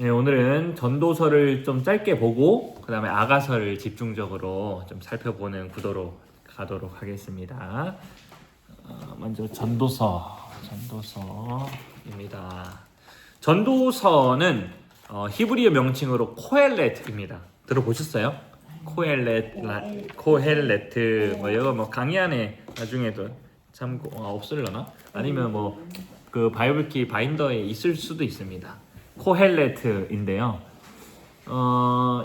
네, 오늘은 전도서를 좀 짧게 보고 그 다음에 아가서를 집중적으로 좀 살펴보는 구도로 가도록 하겠습니다. 먼저 전도서입니다. 전도서는 히브리어 명칭으로 코헬렛입니다. 들어보셨어요? 코헬레트 이거 강의 안에 나중에도 참고 없을려나? 아니면 그 바이블키 바인더에 있을 수도 있습니다. 코헬레트인데요.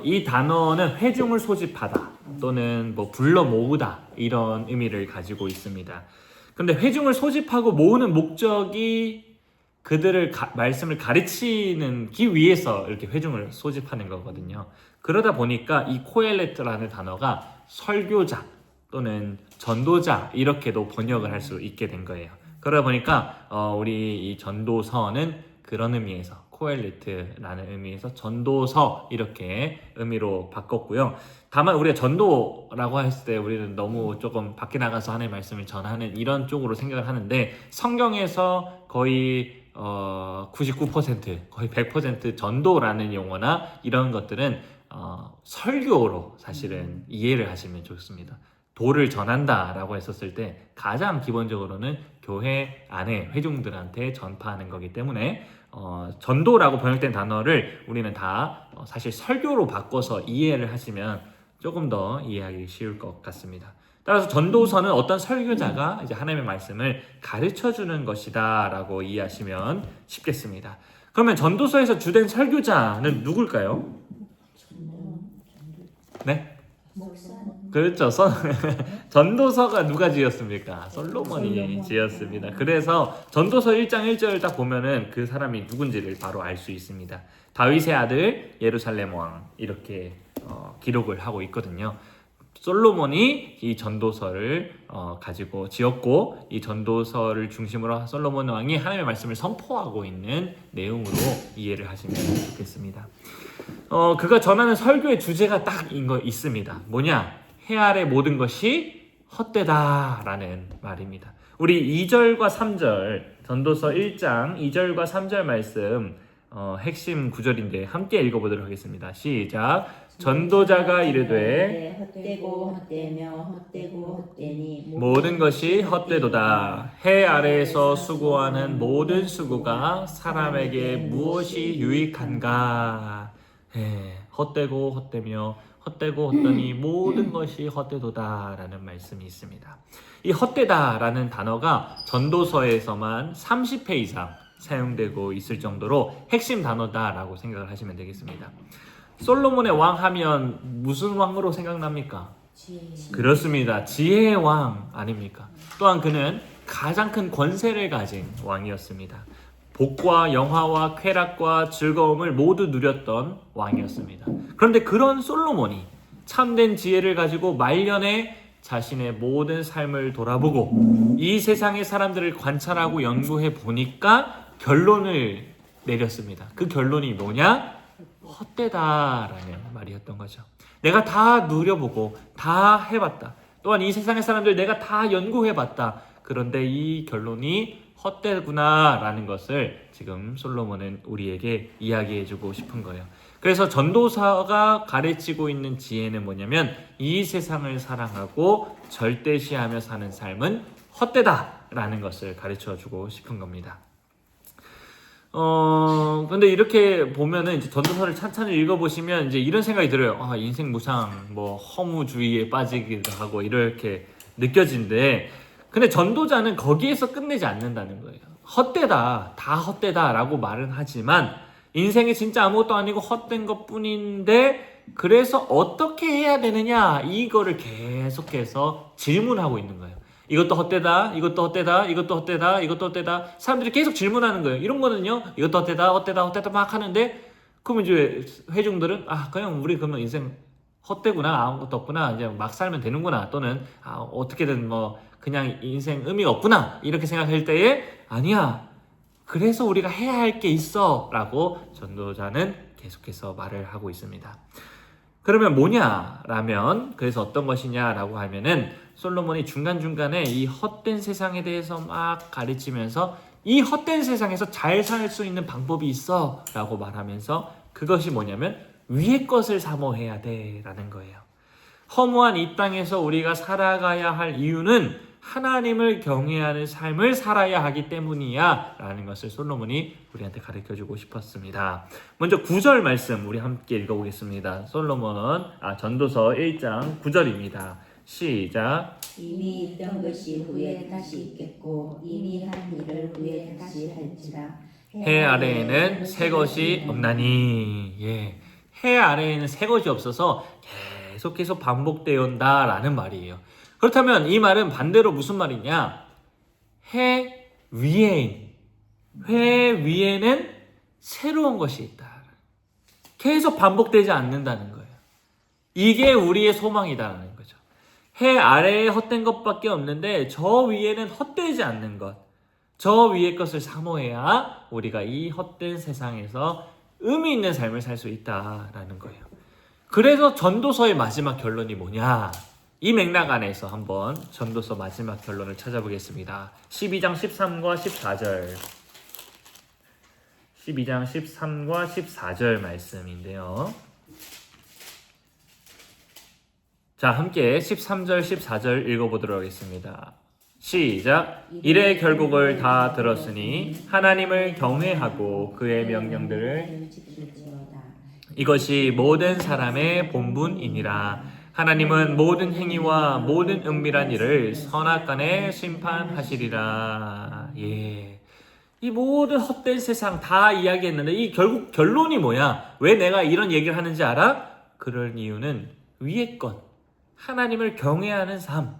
이 단어는 회중을 소집하다 또는 불러 모으다 이런 의미를 가지고 있습니다. 근데 회중을 소집하고 모으는 목적이 그들을 말씀을 가르치기 위해서 이렇게 회중을 소집하는 거거든요. 그러다 보니까 이 코헬레트라는 단어가 설교자 또는 전도자 이렇게도 번역을 할 수 있게 된 거예요. 그러다 보니까 우리 이 전도서는 그런 의미에서 코헬레트라는 의미에서 전도서 이렇게 의미로 바꿨고요. 다만 우리가 전도라고 했을 때 우리는 너무 조금 밖에 나가서 하나님의 말씀을 전하는 이런 쪽으로 생각을 하는데 성경에서 거의 99% 거의 100% 전도라는 용어나 이런 것들은 설교로 사실은 이해를 하시면 좋습니다. 도를 전한다라고 했었을 때 가장 기본적으로는 교회 안에 회중들한테 전파하는 거기 때문에 전도라고 번역된 단어를 우리는 다 사실 설교로 바꿔서 이해를 하시면 조금 더 이해하기 쉬울 것 같습니다. 따라서 전도서는 어떤 설교자가 이제 하나님의 말씀을 가르쳐 주는 것이다 라고 이해하시면 쉽겠습니다. 그러면 전도서에서 주된 설교자는 누굴까요? 네? 그렇죠. 전도서가 누가 지었습니까? 솔로몬이 지었습니다. 그래서 전도서 1장 1절 딱 보면은 그 사람이 누군지를 바로 알 수 있습니다. 다윗의 아들 예루살렘 왕 이렇게 기록을 하고 있거든요. 솔로몬이 이 전도서를 가지고 지었고 이 전도서를 중심으로 솔로몬 왕이 하나님의 말씀을 선포하고 있는 내용으로 이해를 하시면 좋겠습니다. 그가 전하는 설교의 주제가 딱 있습니다. 뭐냐? 해 아래 모든 것이 헛되다라는 말입니다. 우리 2절과 3절 전도서 1장 2절과 3절 말씀 핵심 구절인데 함께 읽어보도록 하겠습니다. 시작. 전도자가 이르되 헛되고 헛되며 헛되고 헛되니 모든 것이 헛되도다. 해 아래에서 수고하는 모든 수고가 사람에게 무엇이 유익한가? 헛되고 헛되며 헛되고 헛되니 모든 것이 헛되도다라는 말씀이 있습니다. 이 헛되다라는 단어가 전도서에서만 30회 이상 사용되고 있을 정도로 핵심 단어다라고 생각을 하시면 되겠습니다. 솔로몬의 왕 하면 무슨 왕으로 생각납니까? 그렇습니다. 지혜의 왕 아닙니까? 또한 그는 가장 큰 권세를 가진 왕이었습니다. 복과 영화와 쾌락과 즐거움을 모두 누렸던 왕이었습니다. 그런데 그런 솔로몬이 참된 지혜를 가지고 말년에 자신의 모든 삶을 돌아보고 이 세상의 사람들을 관찰하고 연구해 보니까 결론을 내렸습니다. 그 결론이 뭐냐? 헛되다라는 말이었던 거죠. 내가 다 누려보고 다 해봤다. 또한 이 세상의 사람들 내가 다 연구해봤다. 그런데 이 결론이 헛되구나라는 것을 지금 솔로몬은 우리에게 이야기해주고 싶은 거예요. 그래서 전도사가 가르치고 있는 지혜는 뭐냐면 이 세상을 사랑하고 절대시하며 사는 삶은 헛되다라는 것을 가르쳐주고 싶은 겁니다. 근데 이렇게 보면은 이제 전도서를 찬찬히 읽어보시면 이제 이런 생각이 들어요. 인생 무상, 허무주의에 빠지기도 하고 이렇게 느껴지는데 근데 전도자는 거기에서 끝내지 않는다는 거예요. 헛되다, 다 헛되다라고 말은 하지만 인생이 진짜 아무것도 아니고 헛된 것뿐인데 그래서 어떻게 해야 되느냐 이거를 계속해서 질문하고 있는 거예요. 이것도 헛되다, 이것도 헛되다, 이것도 헛되다, 이것도 헛되다. 사람들이 계속 질문하는 거예요. 이런 거는요, 이것도 헛되다, 헛되다, 헛되다 막 하는데 그러면 이제 회중들은 그냥 우리 그러면 인생 헛되구나, 아무것도 없구나, 이제 막 살면 되는구나, 또는 어떻게든 그냥 인생 의미가 없구나 이렇게 생각할 때에 아니야. 그래서 우리가 해야 할 게 있어 라고 전도자는 계속해서 말을 하고 있습니다. 그러면 뭐냐라면 그래서 어떤 것이냐라고 하면은 솔로몬이 중간중간에 이 헛된 세상에 대해서 막 가르치면서 이 헛된 세상에서 잘 살 수 있는 방법이 있어 라고 말하면서 그것이 뭐냐면 위의 것을 사모해야 돼 라는 거예요. 허무한 이 땅에서 우리가 살아가야 할 이유는 하나님을 경외하는 삶을 살아야 하기 때문이야 라는 것을 솔로몬이 우리한테 가르쳐주고 싶었습니다. 먼저 9절 말씀 우리 함께 읽어보겠습니다. 전도서 1장 9절입니다. 시작. 이미 있던 것이 후에 다시 있겠고 이미 한 일을 후에 다시 할지라. 해 아래에는 새 것이 없나니. 예, 해 아래에는 새 것이 없어서 계속해서 반복되어 온다라는 말이에요. 그렇다면 이 말은 반대로 무슨 말이냐? 해 위에는 새로운 것이 있다. 계속 반복되지 않는다는 거예요. 이게 우리의 소망이다라는 거죠. 해 아래에 헛된 것밖에 없는데 저 위에는 헛되지 않는 것, 저 위의 것을 사모해야 우리가 이 헛된 세상에서 의미 있는 삶을 살 수 있다라는 거예요. 그래서 전도서의 마지막 결론이 뭐냐? 이 맥락 안에서 한번 전도서 마지막 결론을 찾아보겠습니다. 12장 13과 14절. 12장 13과 14절 말씀인데요. 자, 함께 13절, 14절 읽어보도록 하겠습니다. 시작. 이래 결국을 다 들었으니 하나님을 경외하고 그의 명령들을 지킬지어다. 이것이 모든 사람의 본분이니라. 하나님은 모든 행위와 모든 은밀한 일을 선악간에 심판하시리라. 예. 이 모든 헛된 세상 다 이야기했는데 이 결국 결론이 뭐야? 왜 내가 이런 얘기를 하는지 알아? 그럴 이유는 위의 것, 하나님을 경외하는 삶,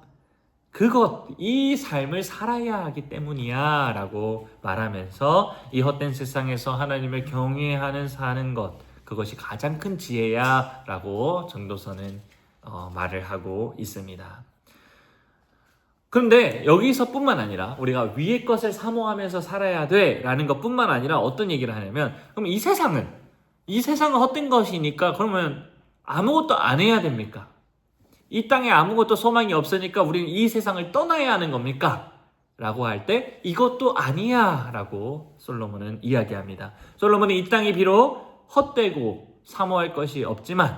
이 삶을 살아야 하기 때문이야 라고 말하면서 이 헛된 세상에서 하나님을 경외하는 사는 것, 그것이 가장 큰 지혜야 라고 전도서는 말을 하고 있습니다. 그런데 여기서뿐만 아니라 우리가 위의 것을 사모하면서 살아야 돼 라는 것뿐만 아니라 어떤 얘기를 하냐면, 그럼 이 세상은 헛된 것이니까 그러면 아무것도 안 해야 됩니까? 이 땅에 아무것도 소망이 없으니까 우리는 이 세상을 떠나야 하는 겁니까? 라고 할 때 이것도 아니야 라고 솔로몬은 이야기합니다. 솔로몬은 이 땅이 비록 헛되고 사모할 것이 없지만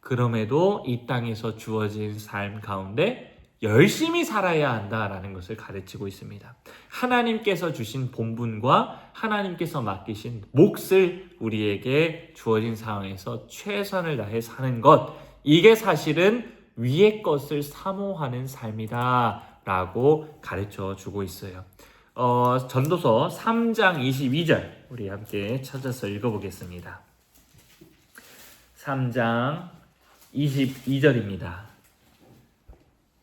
그럼에도 이 땅에서 주어진 삶 가운데 열심히 살아야 한다라는 것을 가르치고 있습니다. 하나님께서 주신 본분과 하나님께서 맡기신 몫을 우리에게 주어진 상황에서 최선을 다해 사는 것, 이게 사실은 위의 것을 사모하는 삶이다 라고 가르쳐 주고 있어요. 전도서 3장 22절 우리 함께 찾아서 읽어보겠습니다. 3장 22절입니다.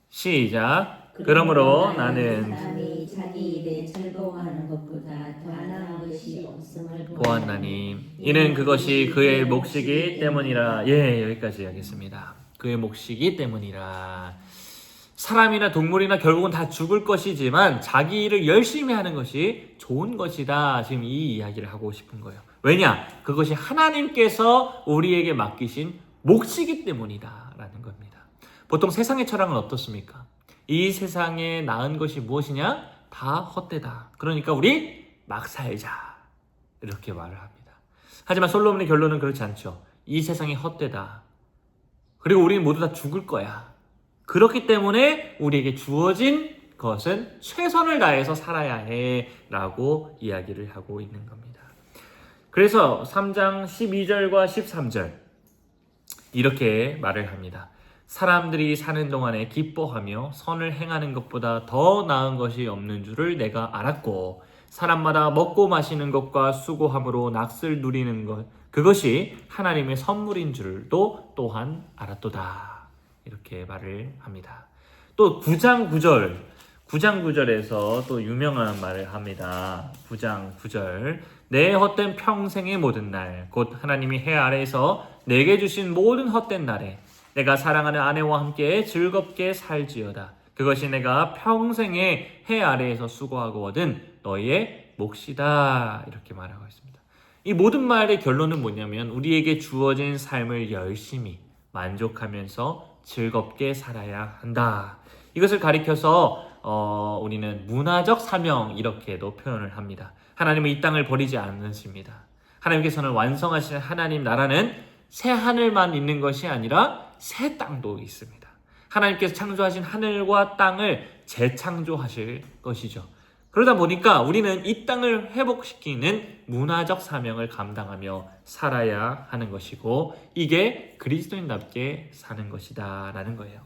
시작. 그러므로 나는 사람이 자기 일에 즐거워하는 것보다 더 나은 것이 없음을 보았나니 이는 그것이 그의 몫이기 때문이라. 예, 여기까지 하겠습니다. 그의 몫이기 때문이라. 사람이나 동물이나 결국은 다 죽을 것이지만 자기 일을 열심히 하는 것이 좋은 것이다. 지금 이 이야기를 하고 싶은 거예요. 왜냐? 그것이 하나님께서 우리에게 맡기신 몫이기 때문이다 라는 겁니다. 보통 세상의 철학은 어떻습니까? 이 세상에 나은 것이 무엇이냐? 다 헛되다. 그러니까 우리 막 살자. 이렇게 말을 합니다. 하지만 솔로몬의 결론은 그렇지 않죠. 이 세상이 헛되다. 그리고 우리는 모두 다 죽을 거야. 그렇기 때문에 우리에게 주어진 것은 최선을 다해서 살아야 해 라고 이야기를 하고 있는 겁니다. 그래서 3장 12절과 13절 이렇게 말을 합니다. 사람들이 사는 동안에 기뻐하며 선을 행하는 것보다 더 나은 것이 없는 줄을 내가 알았고 사람마다 먹고 마시는 것과 수고함으로 낙을 누리는 것, 그것이 하나님의 선물인 줄도 또한 알았도다. 이렇게 말을 합니다. 또 9장 9절에서 또 유명한 말을 합니다. 9장 9절. 내 헛된 평생의 모든 날, 곧 하나님이 해 아래에서 내게 주신 모든 헛된 날에 내가 사랑하는 아내와 함께 즐겁게 살지어다. 그것이 내가 평생의 해 아래에서 수고하고 얻은 너희의 몫이다. 이렇게 말하고 있습니다. 이 모든 말의 결론은 뭐냐면 우리에게 주어진 삶을 열심히 만족하면서 즐겁게 살아야 한다. 이것을 가리켜서 우리는 문화적 사명 이렇게도 표현을 합니다. 하나님은 이 땅을 버리지 않으십니다. 하나님께서는 완성하신 하나님 나라는 새 하늘만 있는 것이 아니라 새 땅도 있습니다. 하나님께서 창조하신 하늘과 땅을 재창조하실 것이죠. 그러다 보니까 우리는 이 땅을 회복시키는 문화적 사명을 감당하며 살아야 하는 것이고 이게 그리스도인답게 사는 것이다 라는 거예요.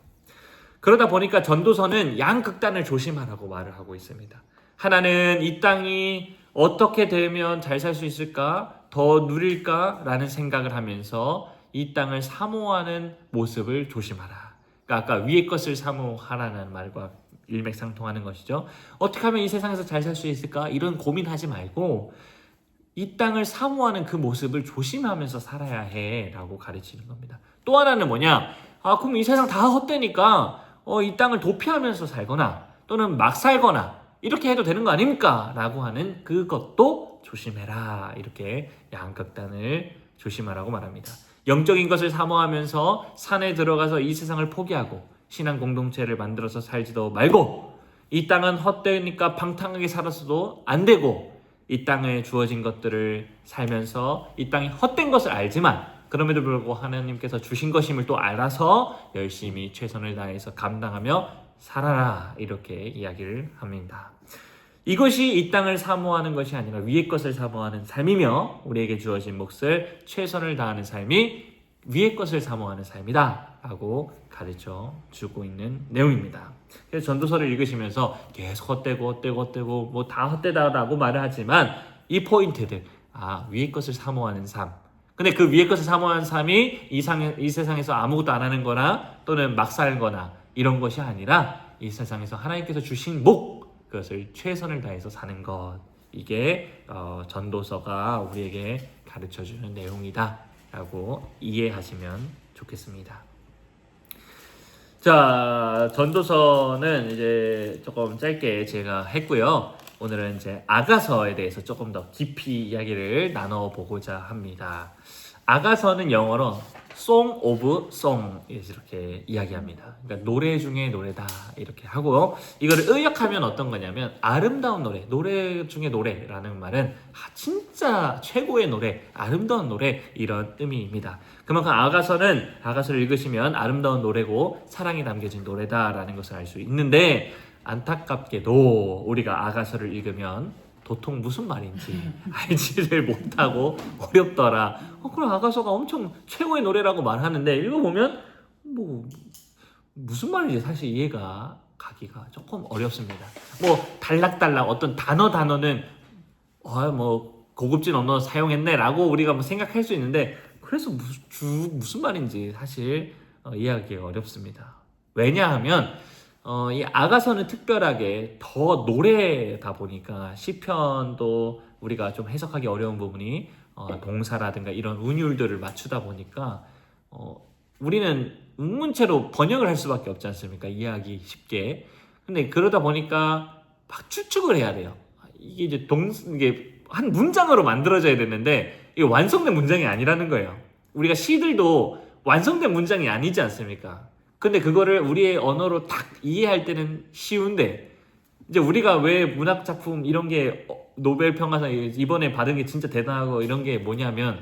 그러다 보니까 전도서는 양극단을 조심하라고 말을 하고 있습니다. 하나는 이 땅이 어떻게 되면 잘 살 수 있을까? 더 누릴까? 라는 생각을 하면서 이 땅을 사모하는 모습을 조심하라. 그러니까 아까 위의 것을 사모하라는 말과 일맥상통하는 것이죠. 어떻게 하면 이 세상에서 잘 살 수 있을까? 이런 고민하지 말고 이 땅을 사모하는 그 모습을 조심하면서 살아야 해 라고 가르치는 겁니다. 또 하나는 뭐냐? 그럼 이 세상 다 헛되니까 이 땅을 도피하면서 살거나 또는 막 살거나 이렇게 해도 되는 거 아닙니까? 라고 하는 그것도 조심해라. 이렇게 양극단을 조심하라고 말합니다. 영적인 것을 사모하면서 산에 들어가서 이 세상을 포기하고 신앙 공동체를 만들어서 살지도 말고 이 땅은 헛되니까 방탕하게 살았어도 안 되고 이 땅에 주어진 것들을 살면서 이 땅이 헛된 것을 알지만 그럼에도 불구하고 하나님께서 주신 것임을 또 알아서 열심히 최선을 다해서 감당하며 살아라 이렇게 이야기를 합니다. 이것이 이 땅을 사모하는 것이 아니라 위의 것을 사모하는 삶이며 우리에게 주어진 몫을 최선을 다하는 삶이 위의 것을 사모하는 삶이다 라고 가르쳐 주고 있는 내용입니다. 그래서 전도서를 읽으시면서 계속 헛되고 뭐 다 헛되다라고 말을 하지만 이 포인트들 위의 것을 사모하는 삶. 근데 그 위의 것을 사모하는 삶이 이 세상에서 아무것도 안 하는 거나 또는 막 살거나 이런 것이 아니라 이 세상에서 하나님께서 주신 목 그것을 최선을 다해서 사는 것. 이게 전도서가 우리에게 가르쳐주는 내용이다 라고 이해하시면 좋겠습니다. 자, 전도서는 이제 조금 짧게 제가 했고요. 오늘은 이제 아가서에 대해서 조금 더 깊이 이야기를 나눠보고자 합니다. 아가서는 영어로 Song of Song 이렇게 이야기합니다. 그러니까 노래 중에 노래다 이렇게 하고요. 이거를 의역하면 어떤 거냐면 아름다운 노래 중에 노래라는 말은 진짜 최고의 노래, 아름다운 노래 이런 의미입니다. 그만큼 아가서를 읽으시면 아름다운 노래고 사랑이 담겨진 노래다라는 것을 알 수 있는데 안타깝게도 우리가 아가서를 읽으면 도통 무슨 말인지 알지를 못하고 어렵더라. 그럼 아가서가 엄청 최고의 노래라고 말하는데 읽어보면 뭐 무슨 말인지 사실 이해가 가기가 조금 어렵습니다. 뭐 달락달락 어떤 단어는 뭐 고급진 언어 사용했네라고 우리가 뭐 생각할 수 있는데 그래서 무슨 말인지 사실 이해하기가 어렵습니다. 왜냐하면 이 아가서는 특별하게 더 노래다 보니까 시편도 우리가 좀 해석하기 어려운 부분이 동사라든가 이런 운율들을 맞추다 보니까 우리는 문체로 번역을 할 수밖에 없지 않습니까? 이해하기 쉽게. 근데 그러다 보니까 막 추측을 해야 돼요. 이게 이제 이게 한 문장으로 만들어져야 되는데 이게 완성된 문장이 아니라는 거예요. 우리가 시들도 완성된 문장이 아니지 않습니까? 근데 그거를 우리의 언어로 딱 이해할 때는 쉬운데 이제 우리가 왜 문학 작품 이런 게 노벨 평화상 이번에 받은 게 진짜 대단하고 이런 게 뭐냐면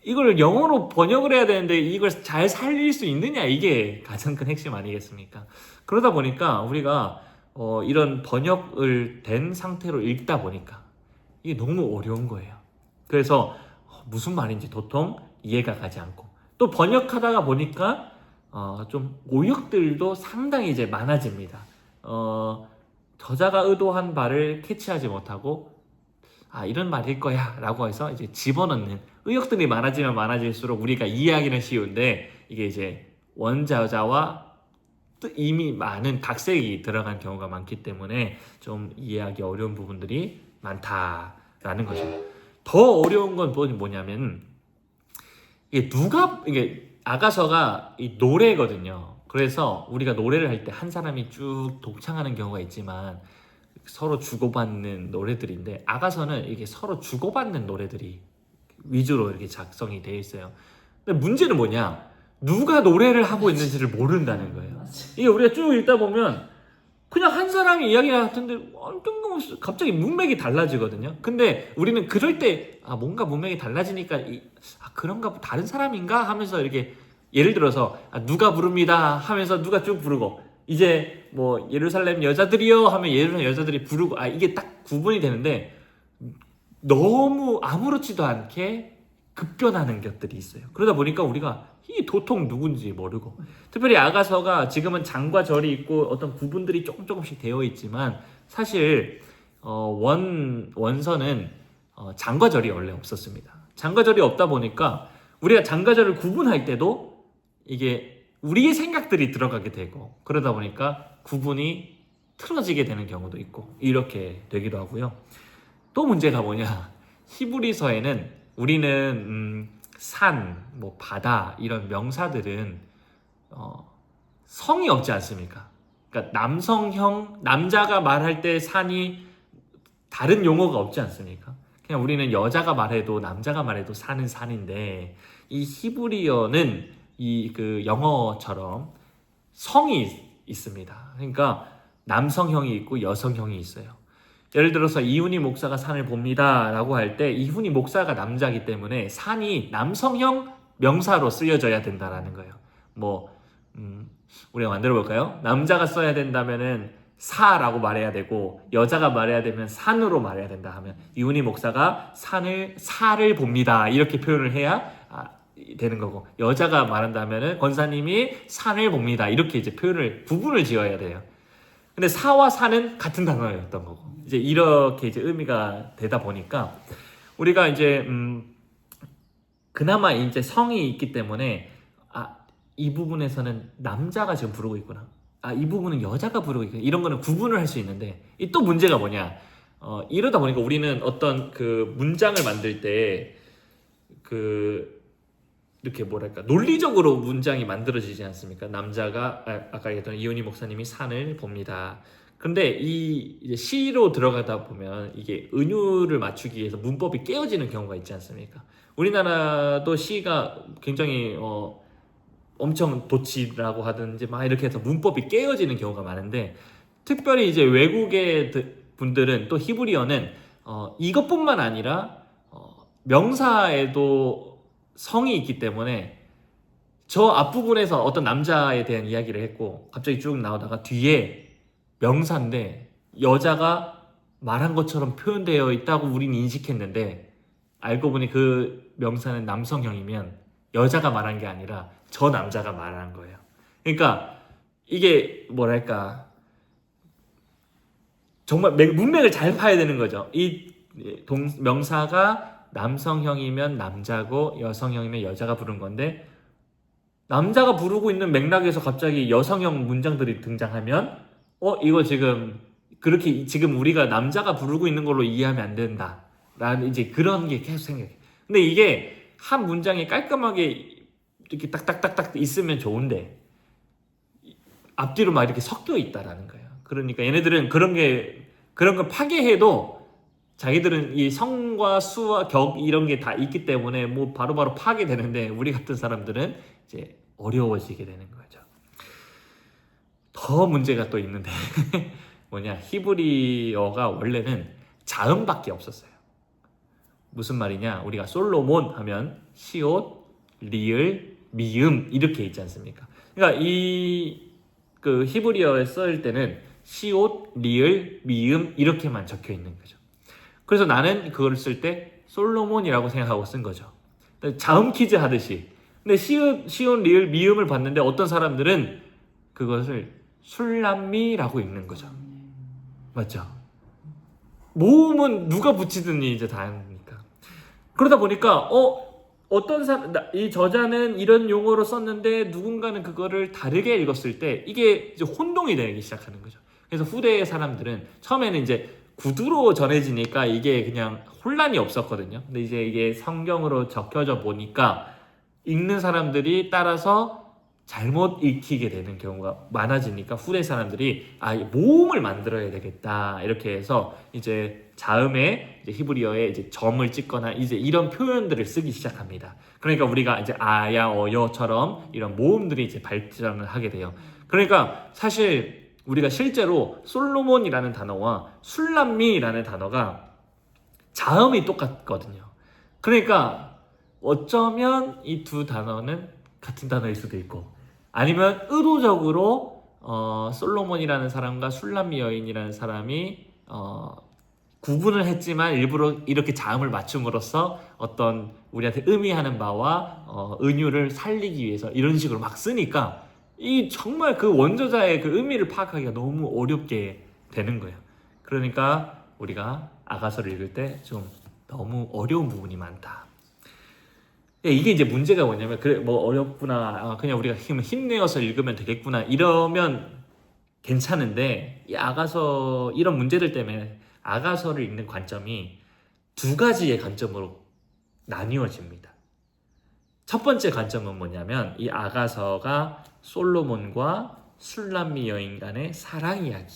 이걸 영어로 번역을 해야 되는데 이걸 잘 살릴 수 있느냐 이게 가장 큰 핵심 아니겠습니까? 그러다 보니까 우리가 이런 번역을 된 상태로 읽다 보니까 이게 너무 어려운 거예요. 그래서 무슨 말인지 도통 이해가 가지 않고 또 번역하다가 보니까 좀 오역들도 상당히 이제 많아집니다. 저자가 의도한 바를 캐치하지 못하고 이런 말일 거야 라고 해서 이제 집어넣는 의역들이 많아지면 많아질수록 우리가 이해하기는 쉬운데 이게 이제 원저자와 이미 많은 각색이 들어간 경우가 많기 때문에 좀 이해하기 어려운 부분들이 많다라는 거죠. 더 어려운 건 뭐냐면 이게 아가서가 이 노래거든요. 그래서 우리가 노래를 할 때 한 사람이 쭉 독창하는 경우가 있지만 서로 주고받는 노래들인데 아가서는 이게 서로 주고받는 노래들이 위주로 이렇게 작성이 되어 있어요. 근데 문제는 뭐냐? 누가 노래를 하고 있는지를 모른다는 거예요. 이게 우리가 쭉 읽다 보면 그냥 한 사람이 이야기를 하던데 뜬금없이 갑자기 문맥이 달라지거든요. 근데 우리는 그럴 때 뭔가 문맥이 달라지니까 그런가 다른 사람인가 하면서 이렇게 예를 들어서 누가 부릅니다 하면서 누가 쭉 부르고 이제 뭐 예루살렘 여자들이요 하면 예루살렘 여자들이 부르고 이게 딱 구분이 되는데 너무 아무렇지도 않게 급변하는 것들이 있어요. 그러다 보니까 우리가 이 도통 누군지 모르고 특별히 아가서가 지금은 장과 절이 있고 어떤 구분들이 조금씩 되어 있지만 사실 원서는 장과 절이 원래 없었습니다. 장과 절이 없다 보니까 우리가 장과 절을 구분할 때도 이게 우리의 생각들이 들어가게 되고 그러다 보니까 구분이 틀어지게 되는 경우도 있고 이렇게 되기도 하고요. 또 문제가 뭐냐, 히브리서에는 우리는 산, 뭐 바다 이런 명사들은 성이 없지 않습니까? 그러니까 남성형, 남자가 말할 때 산이 다른 용어가 없지 않습니까? 그냥 우리는 여자가 말해도 남자가 말해도 산은 산인데 이 히브리어는 그 영어처럼 성이 있습니다. 그러니까 남성형이 있고 여성형이 있어요. 예를 들어서 이훈희 목사가 산을 봅니다 라고 할 때 이훈희 목사가 남자이기 때문에 산이 남성형 명사로 쓰여져야 된다라는 거예요. 우리가 만들어 볼까요? 남자가 써야 된다면은 사라고 말해야 되고 여자가 말해야 되면 산으로 말해야 된다 하면 이훈희 목사가 사를 봅니다 이렇게 표현을 해야 되는 거고, 여자가 말한다면은 권사님이 산을 봅니다 이렇게 이제 구분을 지어야 돼요. 근데 사와 산은 같은 단어였던 거고 이제 이렇게 이제 의미가 되다 보니까 우리가 이제 그나마 이제 성이 있기 때문에 이 부분에서는 남자가 지금 부르고 있구나, 이 부분은 여자가 부르고 있구나, 이런 거는 구분을 할 수 있는데 이 또 문제가 뭐냐, 이러다 보니까 우리는 어떤 그 문장을 만들 때 이렇게 뭐랄까 논리적으로 문장이 만들어지지 않습니까? 남자가 아까 얘기했던 이훈희 목사님이 산을 봅니다. 근데 이제 시로 들어가다 보면 이게 은유를 맞추기 위해서 문법이 깨어지는 경우가 있지 않습니까? 우리나라도 시가 굉장히 엄청 도치라고 하든지 막 이렇게 해서 문법이 깨어지는 경우가 많은데 특별히 이제 외국의 분들은 또 히브리어는 이것뿐만 아니라 명사에도 성이 있기 때문에 저 앞부분에서 어떤 남자에 대한 이야기를 했고 갑자기 쭉 나오다가 뒤에 명사인데 여자가 말한 것처럼 표현되어 있다고 우린 인식했는데 알고 보니 그 명사는 남성형이면 여자가 말한 게 아니라 저 남자가 말한 거예요. 그러니까 이게 뭐랄까 정말 문맥을 잘 파야 되는 거죠. 이 명사가 남성형이면 남자고 여성형이면 여자가 부른 건데 남자가 부르고 있는 맥락에서 갑자기 여성형 문장들이 등장하면 이거 그렇게 지금 우리가 남자가 부르고 있는 걸로 이해하면 안 된다 라는 이제 그런 게 계속 생각해. 근데 이게 한 문장에 깔끔하게 이렇게 딱딱딱딱 있으면 좋은데 앞뒤로 막 이렇게 섞여 있다라는 거예요. 그러니까 얘네들은 그런 걸 파괴해도 자기들은 이 성과 수와 격 이런 게 다 있기 때문에 뭐 바로바로 파괴되는데 우리 같은 사람들은 이제 어려워지게 되는 거죠. 더 문제가 또 있는데 뭐냐, 히브리어가 원래는 자음밖에 없었어요. 무슨 말이냐, 우리가 솔로몬 하면 시옷, 리을, 미음 이렇게 있지 않습니까? 그러니까 그 히브리어에 쓸 때는 시옷, 리을, 미음 이렇게만 적혀 있는 거죠. 그래서 나는 그걸 쓸 때 솔로몬이라고 생각하고 쓴 거죠. 자음 퀴즈 하듯이. 근데 시온, 리을, 미음을 봤는데 어떤 사람들은 그것을 술람미라고 읽는 거죠. 맞죠? 모음은 누가 붙이든지 이제 다행이니까. 그러다 보니까 어떤 사람, 이 저자는 이런 용어로 썼는데 누군가는 그거를 다르게 읽었을 때 이게 이제 혼동이 되기 시작하는 거죠. 그래서 후대의 사람들은 처음에는 이제 구두로 전해지니까 이게 그냥 혼란이 없었거든요. 근데 이제 이게 성경으로 적혀져 보니까 읽는 사람들이 따라서 잘못 읽히게 되는 경우가 많아지니까 후대 사람들이 모음을 만들어야 되겠다 이렇게 해서 이제 자음에 이제 히브리어에 이제 점을 찍거나 이제 이런 표현들을 쓰기 시작합니다. 그러니까 우리가 이제 아야 어여처럼 이런 모음들이 이제 발전을 하게 돼요. 그러니까 사실 우리가 실제로 솔로몬이라는 단어와 술람미라는 단어가 자음이 똑같거든요. 그러니까 어쩌면 이 두 단어는 같은 단어일 수도 있고, 아니면 의도적으로 솔로몬이라는 사람과 술람미 여인이라는 사람이 구분을 했지만 일부러 이렇게 자음을 맞춤으로써 어떤 우리한테 의미하는 바와 은유를 살리기 위해서 이런 식으로 막 쓰니까 이 정말 그 원저자의 그 의미를 파악하기가 너무 어렵게 되는 거예요. 그러니까 우리가 아가서를 읽을 때 좀 너무 어려운 부분이 많다. 이게 이제 문제가 뭐냐면, 그래 뭐 어렵구나, 그냥 우리가 힘내어서 읽으면 되겠구나 이러면 괜찮은데, 이 아가서 이런 문제들 때문에 아가서를 읽는 관점이 두 가지의 관점으로 나뉘어집니다. 첫 번째 관점은 뭐냐면, 이 아가서가 솔로몬과 술람미 여인 간의 사랑 이야기.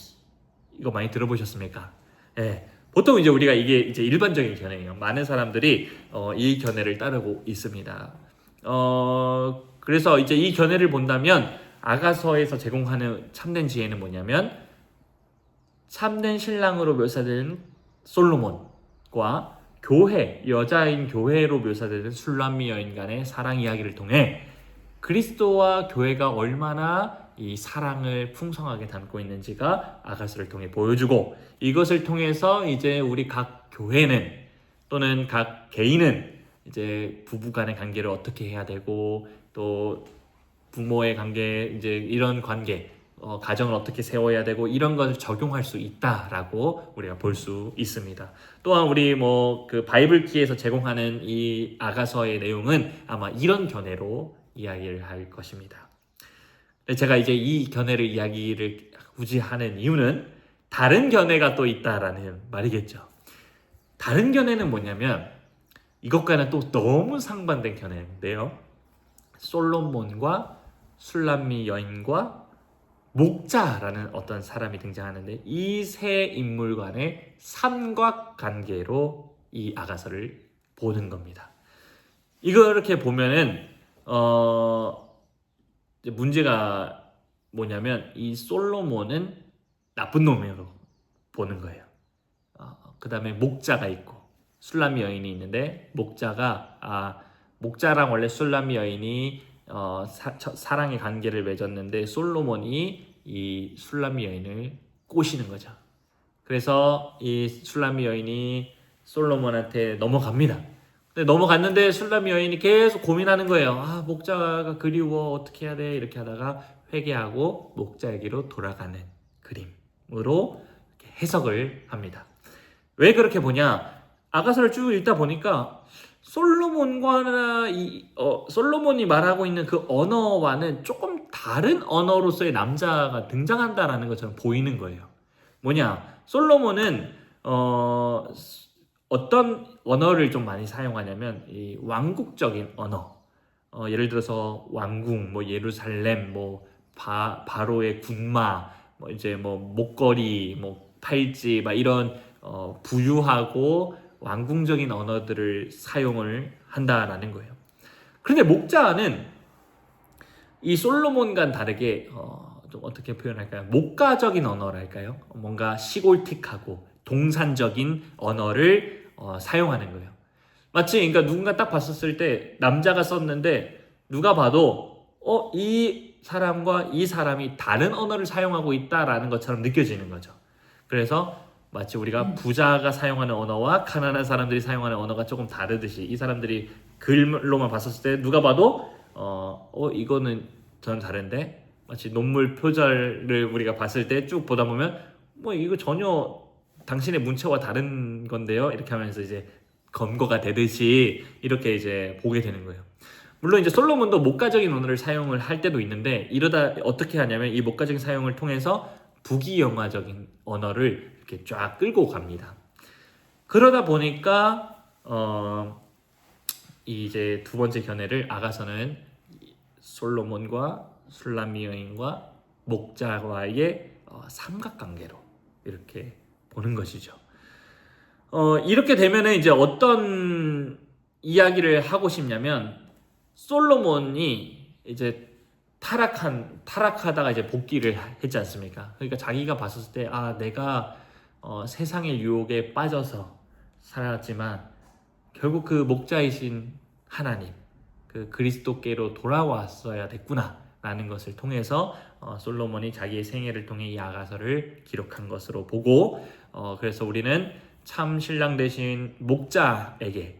이거 많이 들어보셨습니까? 예. 보통 이제 우리가 이게 이제 일반적인 견해예요. 많은 사람들이 이 견해를 따르고 있습니다. 그래서 이제 이 견해를 본다면 아가서에서 제공하는 참된 지혜는 뭐냐면, 참된 신랑으로 묘사되는 솔로몬과 여자인 교회로 묘사되는 술람미 여인 간의 사랑 이야기를 통해 그리스도와 교회가 얼마나 이 사랑을 풍성하게 담고 있는지가 아가서를 통해 보여주고, 이것을 통해서 이제 우리 각 교회는 또는 각 개인은 이제 부부 간의 관계를 어떻게 해야 되고, 또 부모의 관계, 이제 이런 관계, 가정을 어떻게 세워야 되고, 이런 것을 적용할 수 있다라고 우리가 볼 수 있습니다. 또한 우리 그 바이블키에서 제공하는 이 아가서의 내용은 아마 이런 견해로 이야기를 할 것입니다. 제가 이제 이 견해를 이야기를 굳이 하는 이유는 다른 견해가 또 있다라는 말이겠죠. 다른 견해는 뭐냐면, 이것과는 또 너무 상반된 견해인데요. 솔로몬과 술람미 여인과 목자라는 어떤 사람이 등장하는데, 이 세 인물 간의 삼각관계로 이 아가서를 보는 겁니다. 이렇게 보면은 이제 문제가 뭐냐면, 이 솔로몬은 나쁜 놈으로 보는 거예요. 그 다음에 목자가 있고 술람미 여인이 있는데, 목자랑 원래 술람미 여인이 사랑의 관계를 맺었는데, 솔로몬이 이 술람미 여인을 꼬시는 거죠. 그래서 이 술람미 여인이 솔로몬한테 넘어갑니다. 근데 넘어갔는데 술람미 여인이 계속 고민하는 거예요. 목자가 그리워, 어떻게 해야 돼? 이렇게 하다가 회개하고 목자에게로 돌아가는 그림으로 이렇게 해석을 합니다. 왜 그렇게 보냐? 아가서를 쭉 읽다 보니까 솔로몬이 말하고 있는 그 언어와는 조금 다른 언어로서의 남자가 등장한다라는 것처럼 보이는 거예요. 뭐냐? 솔로몬은 어떤 언어를 좀 많이 사용하냐면, 이 왕국적인 언어, 예를 들어서 왕궁, 예루살렘, 바로의 군마, 이제 목걸이, 팔찌, 이런 부유하고 왕궁적인 언어들을 사용을 한다라는 거예요. 그런데 목자는 이 솔로몬과는 다르게 좀 어떻게 표현할까요? 목가적인 언어랄까요? 뭔가 시골틱하고 동산적인 언어를 사용하는 거예요. 마치 그러니까 누군가 딱 봤었을 때 남자가 썼는데, 누가 봐도 이 사람과 이 사람이 다른 언어를 사용하고 있다라는 것처럼 느껴지는 거죠. 그래서 마치 우리가 부자가 사용하는 언어와 가난한 사람들이 사용하는 언어가 조금 다르듯이, 이 사람들이 글로만 봤었을 때 누가 봐도 이거는 전 다른데, 마치 논문 표절을 우리가 봤을 때 쭉 보다 보면 이거 전혀 당신의 문체와 다른 건데요, 이렇게 하면서 이제 검거가 되듯이 이렇게 이제 보게 되는 거예요. 물론 이제 솔로몬도 목가적인 언어를 사용을 할 때도 있는데, 이러다 어떻게 하냐면 이 목가적인 사용을 통해서 부귀영화적인 언어를 이렇게 쫙 끌고 갑니다. 그러다 보니까 이제 두 번째 견해를 아가서는 솔로몬과 술람미 여인과 목자와의 삼각관계로 이렇게 보는 것이죠. 이렇게 되면은 이제 어떤 이야기를 하고 싶냐면, 솔로몬이 이제 타락하다가 이제 복귀를 했지 않습니까? 그러니까 자기가 봤을 때 내가 세상의 유혹에 빠져서 살았지만 결국 그 목자이신 하나님, 그 그리스도께로 돌아왔어야 됐구나라는 것을 통해서 솔로몬이 자기의 생애를 통해 이 아가서를 기록한 것으로 보고, 그래서 우리는 참 신랑 되신 목자에게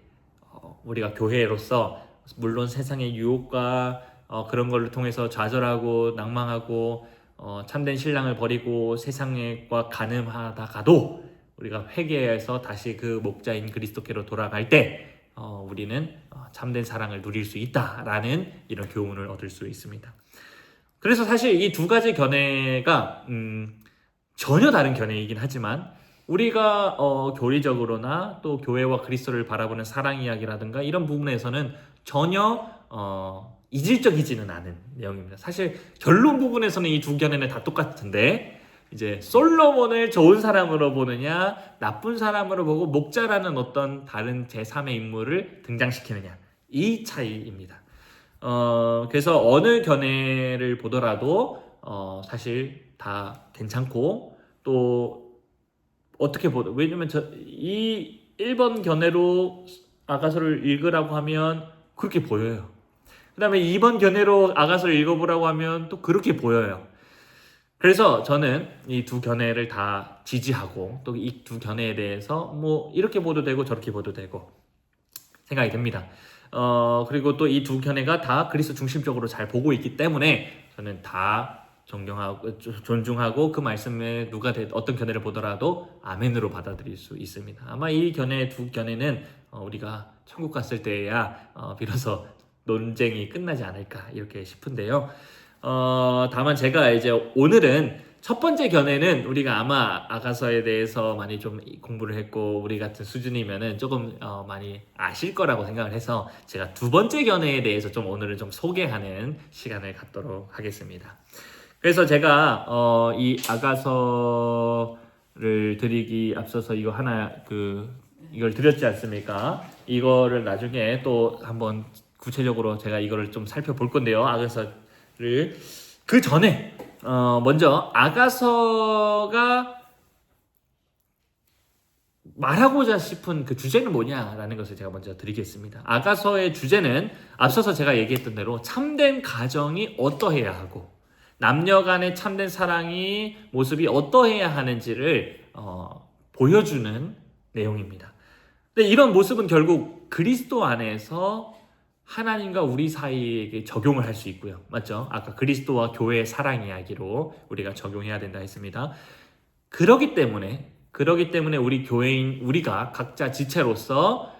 우리가 교회로서 물론 세상의 유혹과 그런 걸로 통해서 좌절하고 낭망하고 참된 신랑을 버리고 세상과 간음하다가도 우리가 회개해서 다시 그 목자인 그리스도께로 돌아갈 때 우리는 참된 사랑을 누릴 수 있다라는 이런 교훈을 얻을 수 있습니다. 그래서 사실 이 두 가지 견해가 전혀 다른 견해이긴 하지만 우리가 교리적으로나 또 교회와 그리스도를 바라보는 사랑 이야기라든가 이런 부분에서는 전혀 이질적이지는 않은 내용입니다. 사실 결론 부분에서는 이 두 견해는 다 똑같은데 이제 솔로몬을 좋은 사람으로 보느냐 나쁜 사람으로 보고 목자라는 어떤 다른 제3의 인물을 등장시키느냐 이 차이입니다. 그래서 어느 견해를 보더라도 사실 다 괜찮고 또 어떻게 보도 왜냐면 이 1번 견해로 아가서를 읽으라고 하면 그렇게 보여요. 그 다음에 2번 견해로 아가서를 읽어보라고 하면 또 그렇게 보여요. 그래서 저는 이 두 견해를 다 지지하고 또 이 두 견해에 대해서 뭐 이렇게 보도 되고 저렇게 보도 되고 생각이 듭니다. 그리고 또 이 두 견해가 다 그리스도 중심적으로 잘 보고 있기 때문에 저는 다 존경하고 존중하고 그 말씀에 어떤 견해를 보더라도 아멘으로 받아들일 수 있습니다. 아마 이 두 견해는 우리가 천국 갔을 때야 비로소 논쟁이 끝나지 않을까 이렇게 싶은데요. 다만 제가 이제 오늘은 첫 번째 견해는 우리가 아마 아가서에 대해서 많이 좀 공부를 했고 우리 같은 수준이면은 조금 많이 아실 거라고 생각을 해서 제가 두 번째 견해에 대해서 좀 오늘은 좀 소개하는 시간을 갖도록 하겠습니다. 그래서 제가 이 아가서를 드리기 앞서서 이걸 드렸지 않습니까? 이거를 나중에 또 한번 구체적으로 제가 이거를 좀 살펴볼 건데요. 아가서를 그 전에 먼저 아가서가 말하고자 싶은 그 주제는 뭐냐라는 것을 제가 먼저 드리겠습니다. 아가서의 주제는 앞서서 제가 얘기했던 대로 참된 가정이 어떠해야 하고 남녀 간의 참된 사랑이 모습이 어떠해야 하는지를 보여주는 내용입니다. 근데 이런 모습은 결국 그리스도 안에서 하나님과 우리 사이에게 적용을 할 수 있고요. 맞죠? 아까 그리스도와 교회의 사랑 이야기로 우리가 적용해야 된다 했습니다. 그러기 때문에 우리 교회인 우리가 각자 지체로서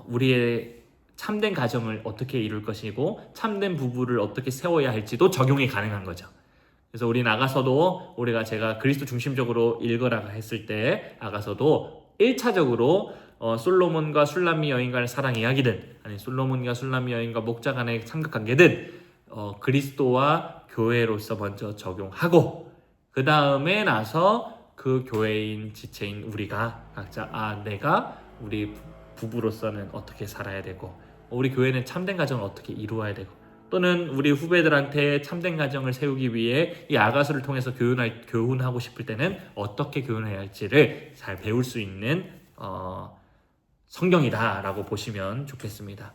우리의 참된 가정을 어떻게 이룰 것이고 참된 부부를 어떻게 세워야 할지도 적용이 가능한 거죠. 그래서 우리 아가서도 제가 그리스도 중심적으로 읽으라고 했을 때 아가서도 1차적으로 솔로몬과 술람미 여인 간의 사랑 이야기든 아니 솔로몬과 술람미 여인과 목자 간의 삼각관계든 그리스도와 교회로서 먼저 적용하고 그 다음에 나서 그 교회인 지체인 우리가 각자 내가 우리 부부로서는 어떻게 살아야 되고 우리 교회는 참된 가정을 어떻게 이루어야 되고 또는 우리 후배들한테 참된 가정을 세우기 위해 이 아가서를 통해서 교훈하고 싶을 때는 어떻게 교훈해야 할지를 잘 배울 수 있는 성경이다라고 보시면 좋겠습니다.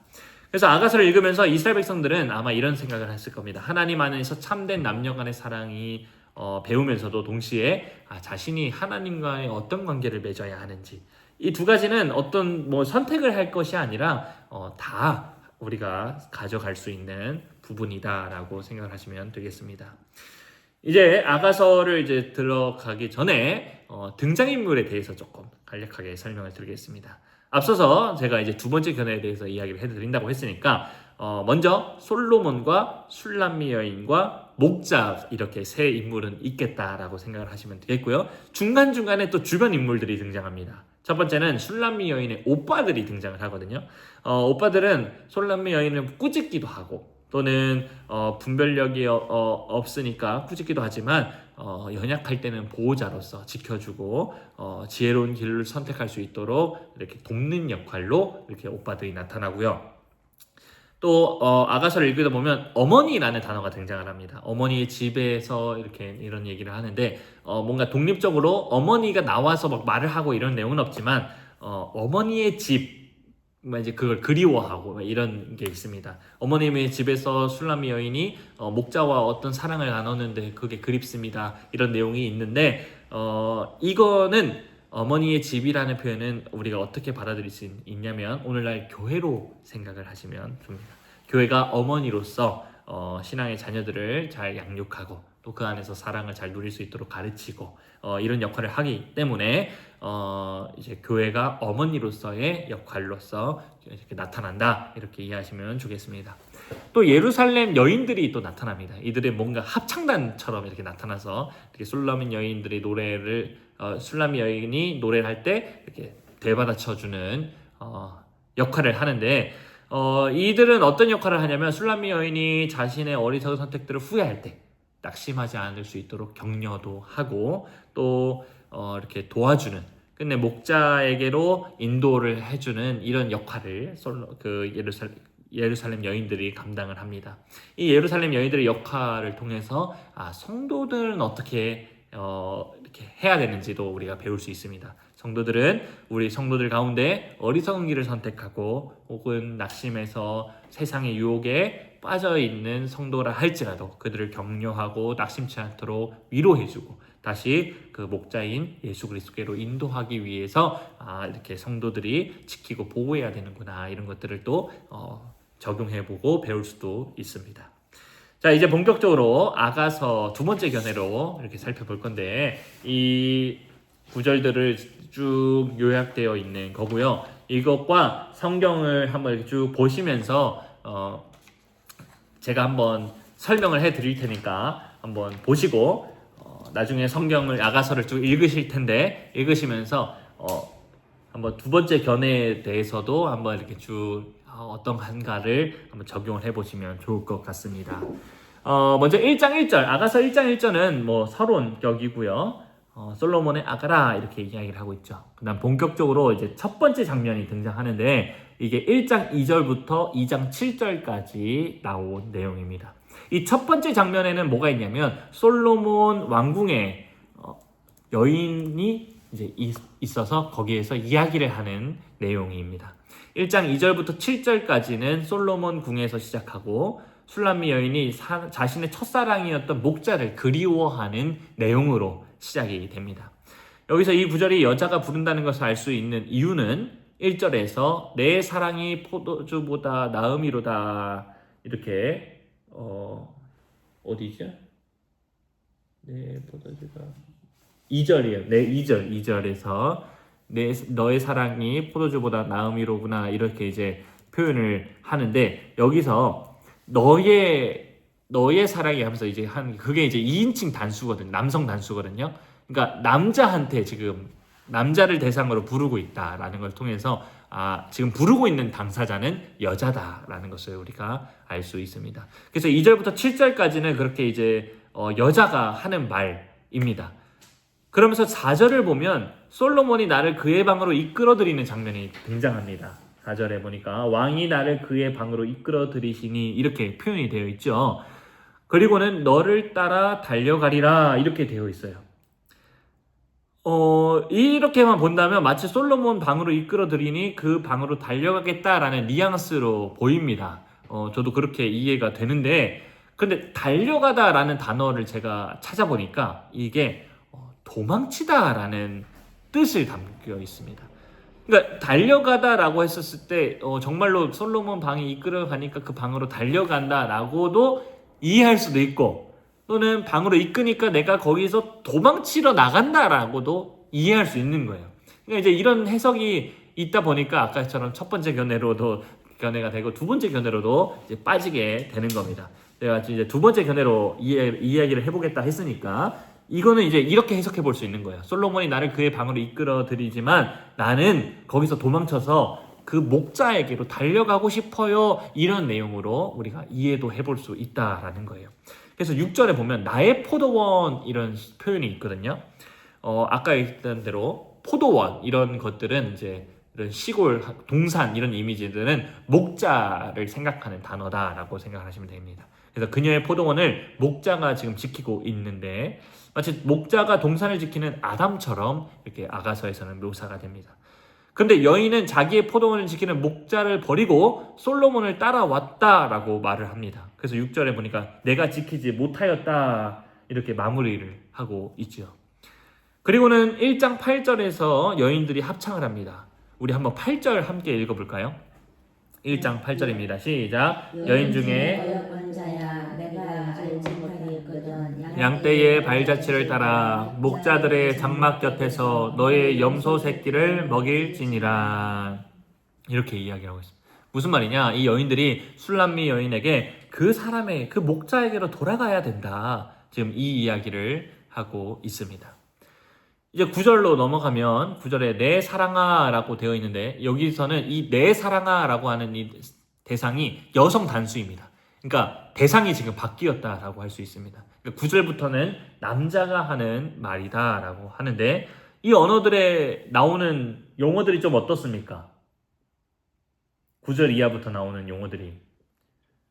그래서 아가서를 읽으면서 이스라엘 백성들은 아마 이런 생각을 했을 겁니다. 하나님 안에서 참된 남녀 간의 사랑이 배우면서도 동시에 자신이 하나님과의 어떤 관계를 맺어야 하는지 이 두 가지는 어떤 선택을 할 것이 아니라 다 우리가 가져갈 수 있는 부분이다라고 생각을 하시면 되겠습니다. 이제 아가서를 들어가기 전에 등장인물에 대해서 조금 간략하게 설명을 드리겠습니다. 앞서서 제가 이제 두 번째 견해에 대해서 이야기를 해드린다고 했으니까 먼저 솔로몬과 술람미 여인과 목자 이렇게 세 인물은 있겠다라고 생각을 하시면 되겠고요. 중간중간에 또 주변 인물들이 등장합니다. 첫 번째는 술람미 여인의 오빠들이 등장을 하거든요. 오빠들은 술람미 여인을 꾸짖기도 하고 또는 분별력이 없으니까 꾸짖기도 하지만 연약할 때는 보호자로서 지켜주고 지혜로운 길을 선택할 수 있도록 이렇게 돕는 역할로 이렇게 오빠들이 나타나고요. 또 아가서를 읽다 보면 어머니라는 단어가 등장을 합니다. 어머니의 집에서 이렇게 이런 얘기를 하는데 뭔가 독립적으로 어머니가 나와서 막 말을 하고 이런 내용은 없지만 어머니의 집 이제 그걸 그리워하고 이런 게 있습니다. 어머님의 집에서 술람미 여인이 목자와 어떤 사랑을 나눴는데 그게 그립습니다. 이런 내용이 있는데 이거는 어머니의 집이라는 표현은 우리가 어떻게 받아들일 수 있냐면 오늘날 교회로 생각을 하시면 됩니다. 교회가 어머니로서 신앙의 자녀들을 잘 양육하고 또 그 안에서 사랑을 잘 누릴 수 있도록 가르치고 이런 역할을 하기 때문에 이제 교회가 어머니로서의 역할로서 이렇게 나타난다 이렇게 이해하시면 좋겠습니다. 또 예루살렘 여인들이 또 나타납니다. 이들의 뭔가 합창단처럼 이렇게 나타나서 이렇게 술라미 여인들의 노래를 술라미 여인이 노래를 할 때 이렇게 되받아쳐주는 역할을 하는데 이들은 어떤 역할을 하냐면 술라미 여인이 자신의 어리석은 선택들을 후회할 때 낙심하지 않을 수 있도록 격려도 하고 또 이렇게 도와주는 끝내 목자에게로 인도를 해주는 이런 역할을 그 예루살렘 여인들이 감당을 합니다. 이 예루살렘 여인들의 역할을 통해서 성도들은 어떻게 이렇게 해야 되는지도 우리가 배울 수 있습니다. 성도들은 우리 성도들 가운데 어리석은 길을 선택하고 혹은 낙심해서 세상의 유혹에 빠져 있는 성도라 할지라도 그들을 격려하고 낙심치 않도록 위로해주고 다시 그 목자인 예수 그리스도께로 인도하기 위해서 이렇게 성도들이 지키고 보호해야 되는구나 이런 것들을 또 적용해보고 배울 수도 있습니다. 자, 이제 본격적으로 아가서 두 번째 견해로 이렇게 살펴볼 건데 이 구절들을 쭉 요약되어 있는 거고요. 이것과 성경을 한번 이렇게 쭉 보시면서 제가 한번 설명을 해드릴 테니까 한번 보시고 나중에 성경을 아가서를 쭉 읽으실 텐데 읽으시면서 한번 두 번째 견해에 대해서도 한번 이렇게 쭉 어떤가를 한번 적용을 해보시면 좋을 것 같습니다. 먼저 1장 1절 아가서 1장 1절은 뭐 서론격이고요. 솔로몬의 아가라 이렇게 이야기를 하고 있죠. 그다음 본격적으로 이제 첫 번째 장면이 등장하는데 이게 1장 2절부터 2장 7절까지 나온 내용입니다. 이 첫 번째 장면에는 뭐가 있냐면 솔로몬 왕궁에 여인이 이제 있어서 거기에서 이야기를 하는 내용입니다. 1장 2절부터 7절까지는 솔로몬 궁에서 시작하고 술람미 여인이 자신의 첫사랑이었던 목자를 그리워하는 내용으로 시작이 됩니다. 여기서 이 구절이 여자가 부른다는 것을 알 수 있는 이유는 1절에서 내 사랑이 포도주보다 나음이로다 이렇게 어디죠? 내 포도주가 2절이에요. 네, 2절에서 너의 사랑이 포도주보다 나음이로구나 이렇게 이제 표현을 하는데 여기서 너의 사랑이 하면서 이제 그게 이제 2인칭 단수거든요. 남성 단수거든요. 그러니까 남자한테 지금 남자를 대상으로 부르고 있다라는 걸 통해서 지금 부르고 있는 당사자는 여자다라는 것을 우리가 알 수 있습니다. 그래서 2절부터 7절까지는 그렇게 이제 여자가 하는 말입니다. 그러면서 4절을 보면 솔로몬이 나를 그의 방으로 이끌어들이는 장면이 등장합니다. 4절에 보니까 왕이 나를 그의 방으로 이끌어들이시니 이렇게 표현이 되어 있죠. 그리고는 너를 따라 달려가리라 이렇게 되어 있어요. 이렇게만 본다면 마치 솔로몬 방으로 이끌어들이니 그 방으로 달려가겠다라는 뉘앙스로 보입니다. 저도 그렇게 이해가 되는데 근데 달려가다라는 단어를 제가 찾아보니까 이게 도망치다라는 뜻을 담겨 있습니다. 그러니까 달려가다라고 했었을 때 정말로 솔로몬 방이 이끌어가니까 그 방으로 달려간다라고도 이해할 수도 있고 또는 방으로 이끄니까 내가 거기서 도망치러 나간다라고도 이해할 수 있는 거예요. 그러니까 이제 이런 해석이 있다 보니까 아까처럼 첫 번째 견해로도 견해가 되고 두 번째 견해로도 이제 빠지게 되는 겁니다. 제가 이제 두 번째 견해로 이야기를 해보겠다 했으니까 이거는 이제 이렇게 해석해 볼 수 있는 거예요. 솔로몬이 나를 그의 방으로 이끌어 들이지만 나는 거기서 도망쳐서 그 목자에게로 달려가고 싶어요. 이런 내용으로 우리가 이해도 해볼 수 있다라는 거예요. 그래서 6절에 보면 나의 포도원 이런 표현이 있거든요. 아까 얘기했던 대로 포도원 이런 것들은 이제 이런 시골, 동산 이런 이미지들은 목자를 생각하는 단어다라고 생각하시면 됩니다. 그래서 그녀의 포도원을 목자가 지금 지키고 있는데 마치 목자가 동산을 지키는 아담처럼 이렇게 아가서에서는 묘사가 됩니다. 근데 여인은 자기의 포도원을 지키는 목자를 버리고 솔로몬을 따라왔다라고 말을 합니다. 그래서 6절에 보니까 내가 지키지 못하였다 이렇게 마무리를 하고 있죠. 그리고는 1장 8절에서 여인들이 합창을 합니다. 우리 한번 8절 함께 읽어볼까요? 1장 8절입니다. 시작. 여인 중에 어여쁜 자야 내가 알지 못하였거든 양떼의 발자취를 따라 목자들의 장막 곁에서 너의 염소 새끼를 먹일지니라. 이렇게 이야기하고 있습니다. 무슨 말이냐? 이 여인들이 술람미 여인에게 그 사람의 그 목자에게로 돌아가야 된다. 지금 이 이야기를 하고 있습니다. 이제 9절로 넘어가면 9절에 내 사랑아 라고 되어 있는데 여기서는 이 내 사랑아 라고 하는 이 대상이 여성 단수입니다. 그러니까 대상이 지금 바뀌었다라고 할 수 있습니다. 그러니까 9절부터는 남자가 하는 말이다 라고 하는데 이 언어들에 나오는 용어들이 좀 어떻습니까? 9절 이하부터 나오는 용어들이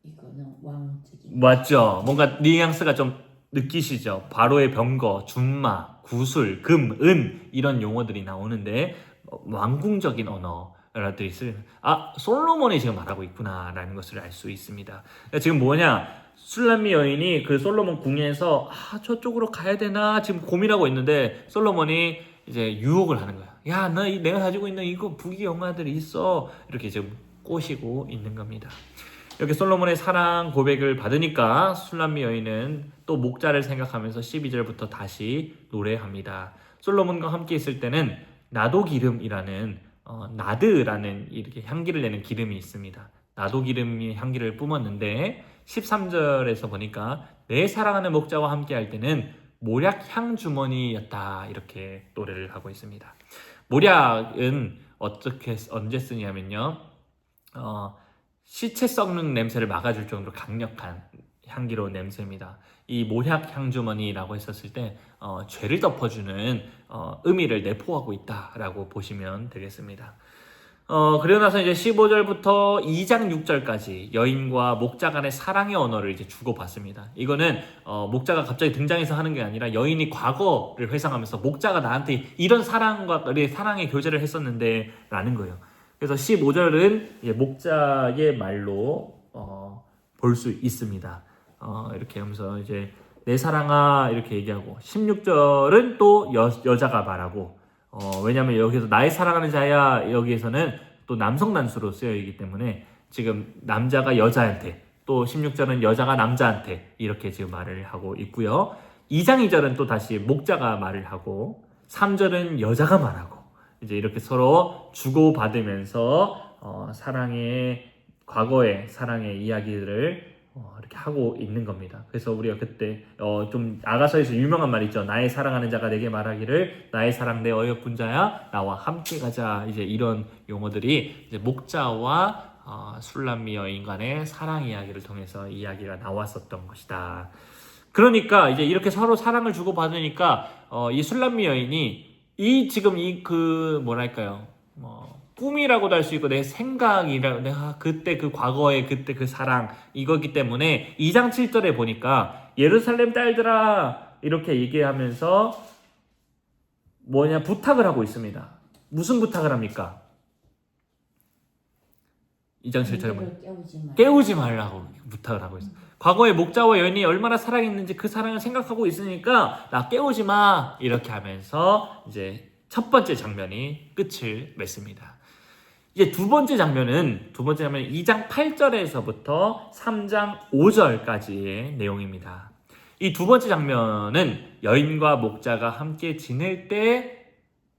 이거는 왕적인 맞죠? 뭔가 뉘앙스가 좀 느끼시죠? 바로의 병거, 준마, 구술, 금, 은 이런 용어들이 나오는데 왕궁적인 언어들이 솔로몬이 지금 말하고 있구나라는 것을 알 수 있습니다. 그러니까 지금 뭐냐? 술람미 여인이 그 솔로몬 궁에서 저쪽으로 가야 되나 지금 고민하고 있는데 솔로몬이 이제 유혹을 하는 거야. 야, 너 내가 가지고 있는 이거 부귀 영화들이 있어. 이렇게 지금 꼬시고 있는 겁니다. 이렇게 솔로몬의 사랑 고백을 받으니까 술람미 여인은 또 목자를 생각하면서 12절부터 다시 노래합니다. 솔로몬과 함께 있을 때는 나도 기름이라는 나드라는 이렇게 향기를 내는 기름이 있습니다. 나도 기름이 향기를 뿜었는데 13절에서 보니까 내 사랑하는 목자와 함께 할 때는 모략 향 주머니였다 이렇게 노래를 하고 있습니다. 모략은 언제 쓰냐면요. 시체 썩는 냄새를 막아줄 정도로 강력한 향기로운 냄새입니다. 이 모략 향주머니라고 했었을 때 죄를 덮어주는 의미를 내포하고 있다라고 보시면 되겠습니다. 그리고 나서 이제 15절부터 2장 6절까지 여인과 목자 간의 사랑의 언어를 이제 주고받습니다. 이거는 목자가 갑자기 등장해서 하는 게 아니라 여인이 과거를 회상하면서 목자가 나한테 이런 사랑의 교제를 했었는데 라는 거예요. 그래서 15절은 목자의 말로 볼 수 있습니다. 이렇게 하면서 이제 내 사랑아 이렇게 얘기하고 16절은 또 여자가 말하고 왜냐하면 여기서 나의 사랑하는 자야 여기에서는 또 남성 단수로 쓰여 있기 때문에 지금 남자가 여자한테 또 16절은 여자가 남자한테 이렇게 지금 말을 하고 있고요. 2장 2절은 또 다시 목자가 말을 하고 3절은 여자가 말하고 이제 이렇게 서로 주고받으면서 과거의 사랑의 이야기들을 이렇게 하고 있는 겁니다. 그래서 우리가 그때 좀 아가서에서 유명한 말 있죠. 나의 사랑하는 자가 내게 말하기를 나의 사랑 내 어여쁜 자야 나와 함께 가자. 이제 이런 용어들이 이제 목자와 술람미 여인 간의 사랑 이야기를 통해서 이야기가 나왔었던 것이다. 그러니까 이제 이렇게 서로 사랑을 주고받으니까 이 술람미 여인이 뭐랄까요? 꿈이라고도 할 수 있고 내 생각이라 내가 그때 그 과거의 그때 그 사랑 이거기 때문에 2장 7절에 보니까 예루살렘 딸들아 이렇게 얘기하면서 부탁을 하고 있습니다. 무슨 부탁을 합니까? 2장 7절에 보니까 깨우지 말라고 부탁을 하고 있어요. 과거의 목자와 여인이 얼마나 사랑했는지 그 사랑을 생각하고 있으니까 나 깨우지 마 이렇게 하면서 이제 첫 번째 장면이 끝을 맺습니다. 이제 두 번째 장면은 2장 8절에서부터 3장 5절까지의 내용입니다. 이 두 번째 장면은 여인과 목자가 함께 지낼 때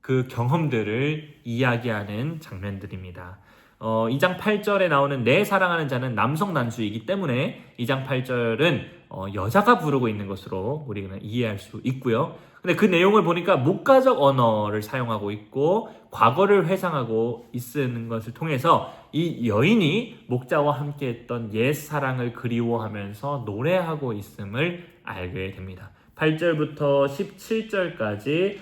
그 경험들을 이야기하는 장면들입니다. 2장 8절에 나오는 내 사랑하는 자는 남성 단수이기 때문에 2장 8절은 여자가 부르고 있는 것으로 우리는 이해할 수 있고요. 근데 그 내용을 보니까 목가적 언어를 사용하고 있고 과거를 회상하고 있는 것을 통해서 이 여인이 목자와 함께 했던 옛 사랑을 그리워하면서 노래하고 있음을 알게 됩니다. 8절부터 17절까지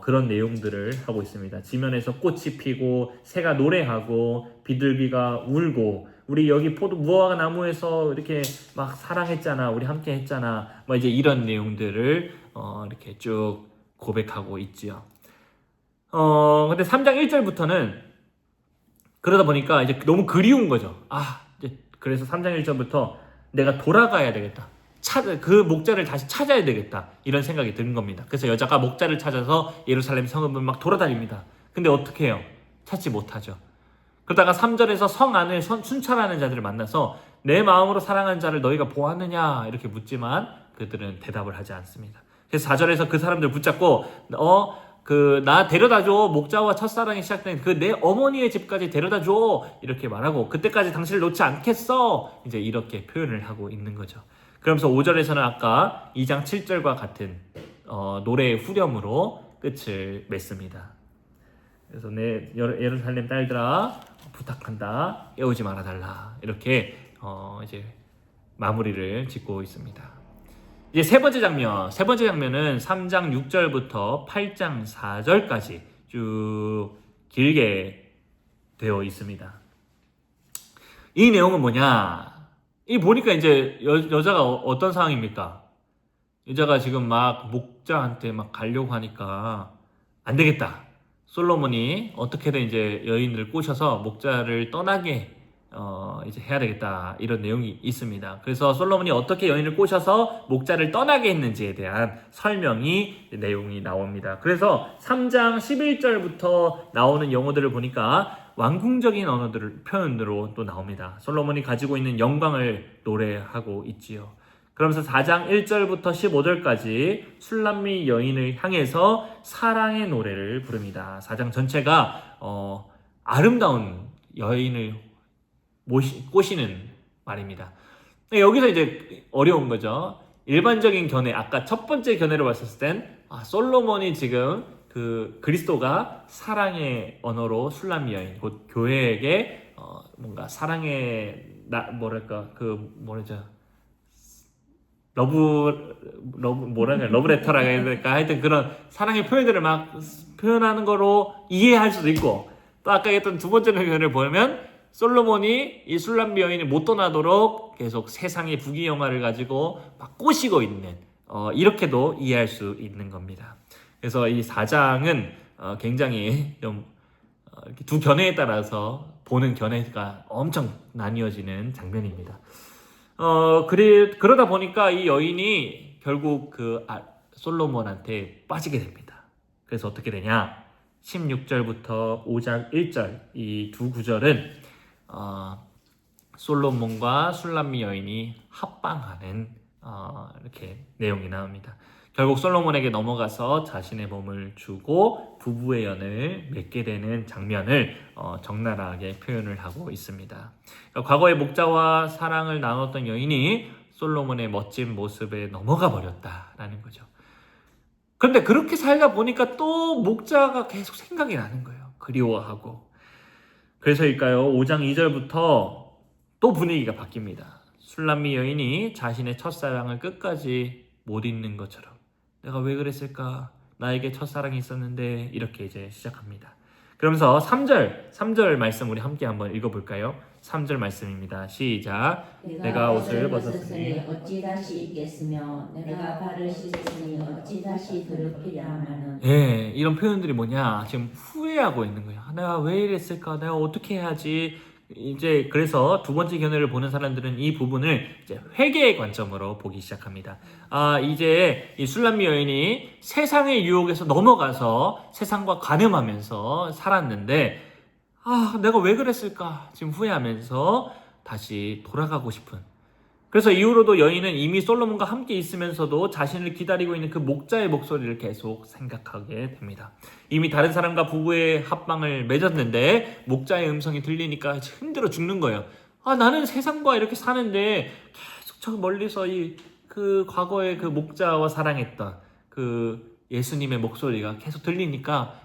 그런 내용들을 하고 있습니다. 지면에서 꽃이 피고 새가 노래하고 비둘기가 울고 우리 여기 무화과 나무에서 이렇게 막 사랑했잖아, 우리 함께 했잖아, 뭐 이제 이런 내용들을 이렇게 쭉 고백하고 있지요. 근데 3장 1절부터는 그러다 보니까 이제 너무 그리운 거죠. 이제 그래서 3장 1절부터 내가 돌아가야 되겠다. 그 목자를 다시 찾아야 되겠다. 이런 생각이 드는 겁니다. 그래서 여자가 목자를 찾아서 예루살렘 성읍을 막 돌아다닙니다. 근데 어떻게 해요? 찾지 못하죠. 그러다가 3절에서 성 안을 순찰하는 자들을 만나서 내 마음으로 사랑하는 자를 너희가 보았느냐 이렇게 묻지만 그들은 대답을 하지 않습니다. 그래서 4절에서 그 사람들 붙잡고 나 데려다줘. 목자와 첫사랑이 시작된 그 내 어머니의 집까지 데려다줘. 이렇게 말하고 그때까지 당신을 놓지 않겠어. 이제 이렇게 표현을 하고 있는 거죠. 그러면서 5절에서는 아까 2장 7절과 같은 노래의 후렴으로 끝을 맺습니다. 그래서 내 예루살렘 딸들아 부탁한다. 깨우지 말아달라. 이렇게 이제 마무리를 짓고 있습니다. 이제 세 번째 장면은 3장 6절부터 8장 4절까지 쭉 길게 되어 있습니다. 이 내용은 뭐냐? 이 보니까 이제 여자가 어떤 상황입니까? 여자가 지금 막 목자한테 막 가려고 하니까 안 되겠다. 솔로몬이 어떻게든 이제 여인을 꼬셔서 목자를 떠나게 이제 해야 되겠다, 이런 내용이 있습니다. 그래서 솔로몬이 어떻게 여인을 꼬셔서 목자를 떠나게 했는지에 대한 내용이 나옵니다. 그래서 3장 11절부터 나오는 영어들을 보니까 왕궁적인 표현으로 또 나옵니다. 솔로몬이 가지고 있는 영광을 노래하고 있지요. 그러면서 4장 1절부터 15절까지 술람미 여인을 향해서 사랑의 노래를 부릅니다. 4장 전체가 아름다운 여인을 꼬시는 말입니다. 여기서 이제 어려운 거죠. 일반적인 견해, 아까 첫 번째 견해로 봤을 땐 솔로몬이 지금 그 그리스도가 사랑의 언어로 술람미 여인, 곧 교회에게 뭔가 사랑의 러브레터라고 해야 될까? 하여튼 그런 사랑의 표현들을 막 표현하는 거로 이해할 수도 있고, 또 아까 했던 두 번째 견해를 보면 솔로몬이 이 술람미 여인이 못 떠나도록 계속 세상의 부귀영화를 가지고 막 꼬시고 있는, 이렇게도 이해할 수 있는 겁니다. 그래서 이 4장은 굉장히 좀 두 견해에 따라서 보는 견해가 엄청 나뉘어지는 장면입니다. 그러다 보니까 이 여인이 결국 솔로몬한테 빠지게 됩니다. 그래서 어떻게 되냐? 16절부터 5장 1절 이 두 구절은 솔로몬과 술람미 여인이 합방하는 이렇게 내용이 나옵니다. 결국 솔로몬에게 넘어가서 자신의 몸을 주고 부부의 연을 맺게 되는 장면을 적나라하게 표현을 하고 있습니다. 그러니까 과거의 목자와 사랑을 나눴던 여인이 솔로몬의 멋진 모습에 넘어가 버렸다라는 거죠. 그런데 그렇게 살다 보니까 또 목자가 계속 생각이 나는 거예요. 그리워하고. 그래서일까요? 5장 2절부터 또 분위기가 바뀝니다. 술람미 여인이 자신의 첫사랑을 끝까지 못 잊는 것처럼, 내가 왜 그랬을까? 나에게 첫사랑이 있었는데, 이렇게 이제 시작합니다. 그러면서 3절 말씀 우리 함께 한번 읽어볼까요? 3절 말씀입니다. 시작. 내가 옷을 벗었으니 어찌 다시 입겠으며 내가 발을 씻었으니 어찌 다시 더럽히려 하마는. 예, 이런 표현들이 뭐냐? 지금 후회하고 있는 거예요. 내가 왜 이랬을까? 내가 어떻게 해야지? 이제 그래서 두 번째 견해를 보는 사람들은 이 부분을 이제 회개의 관점으로 보기 시작합니다. 이제 이 술람미 여인이 세상의 유혹에서 넘어가서 세상과 관음하면서 살았는데, 내가 왜 그랬을까? 지금 후회하면서 다시 돌아가고 싶은. 그래서 이후로도 여인은 이미 솔로몬과 함께 있으면서도 자신을 기다리고 있는 그 목자의 목소리를 계속 생각하게 됩니다. 이미 다른 사람과 부부의 합방을 맺었는데 목자의 음성이 들리니까 힘들어 죽는 거예요. 나는 세상과 이렇게 사는데 계속 저 멀리서 그 과거의 그 목자와 사랑했던 그 예수님의 목소리가 계속 들리니까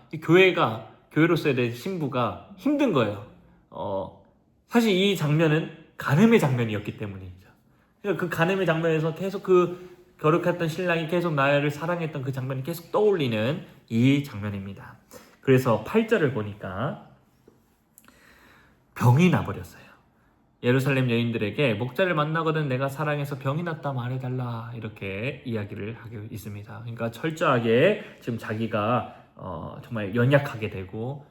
교회로서의 내 신부가 힘든 거예요. 사실 이 장면은 간음의 장면이었기 때문이죠. 그 간음의 장면에서 계속 그 거룩했던 신랑이 계속 나를 사랑했던 그 장면이 계속 떠올리는 이 장면입니다. 그래서 8절을 보니까 병이 나버렸어요. 예루살렘 여인들에게 목자를 만나거든 내가 사랑해서 병이 났다 말해달라 이렇게 이야기를 하고 있습니다. 그러니까 철저하게 지금 자기가 정말 연약하게 되고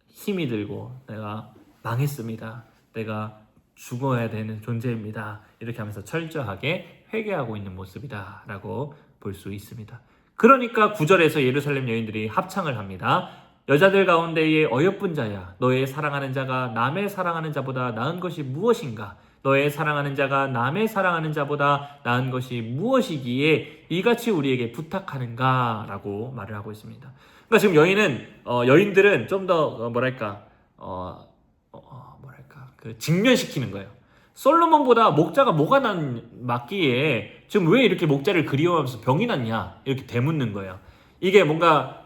힘이 들고 내가 망했습니다. 내가 죽어야 되는 존재입니다. 이렇게 하면서 철저하게 회개하고 있는 모습이다 라고 볼 수 있습니다. 그러니까 9절에서 예루살렘 여인들이 합창을 합니다. 여자들 가운데에 어여쁜 자야 너의 사랑하는 자가 남의 사랑하는 자보다 나은 것이 무엇인가? 너의 사랑하는 자가 남의 사랑하는 자보다 나은 것이 무엇이기에 이같이 우리에게 부탁하는가? 라고 말을 하고 있습니다. 그러니까 지금 여인들은 좀 더 직면시키는 거예요. 솔로몬보다 목자가 뭐가 맞기에 지금 왜 이렇게 목자를 그리워하면서 병이 났냐 이렇게 되묻는 거예요. 이게 뭔가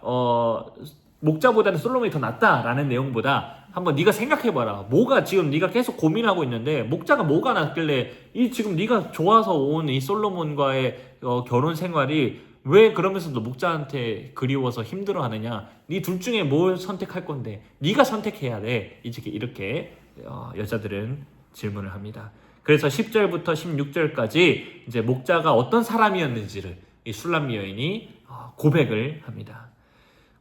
목자보다는 솔로몬이 더 낫다라는 내용보다 한번 네가 생각해봐라. 뭐가 지금 네가 계속 고민하고 있는데 목자가 뭐가 낫길래 이 지금 네가 좋아서 온 이 솔로몬과의 결혼 생활이 왜 그러면서도 목자한테 그리워서 힘들어하느냐? 네 둘 중에 뭘 선택할 건데 네가 선택해야 돼. 이렇게 여자들은 질문을 합니다. 그래서 10절부터 16절까지 이제 목자가 어떤 사람이었는지를 이 술람미 여인이 고백을 합니다.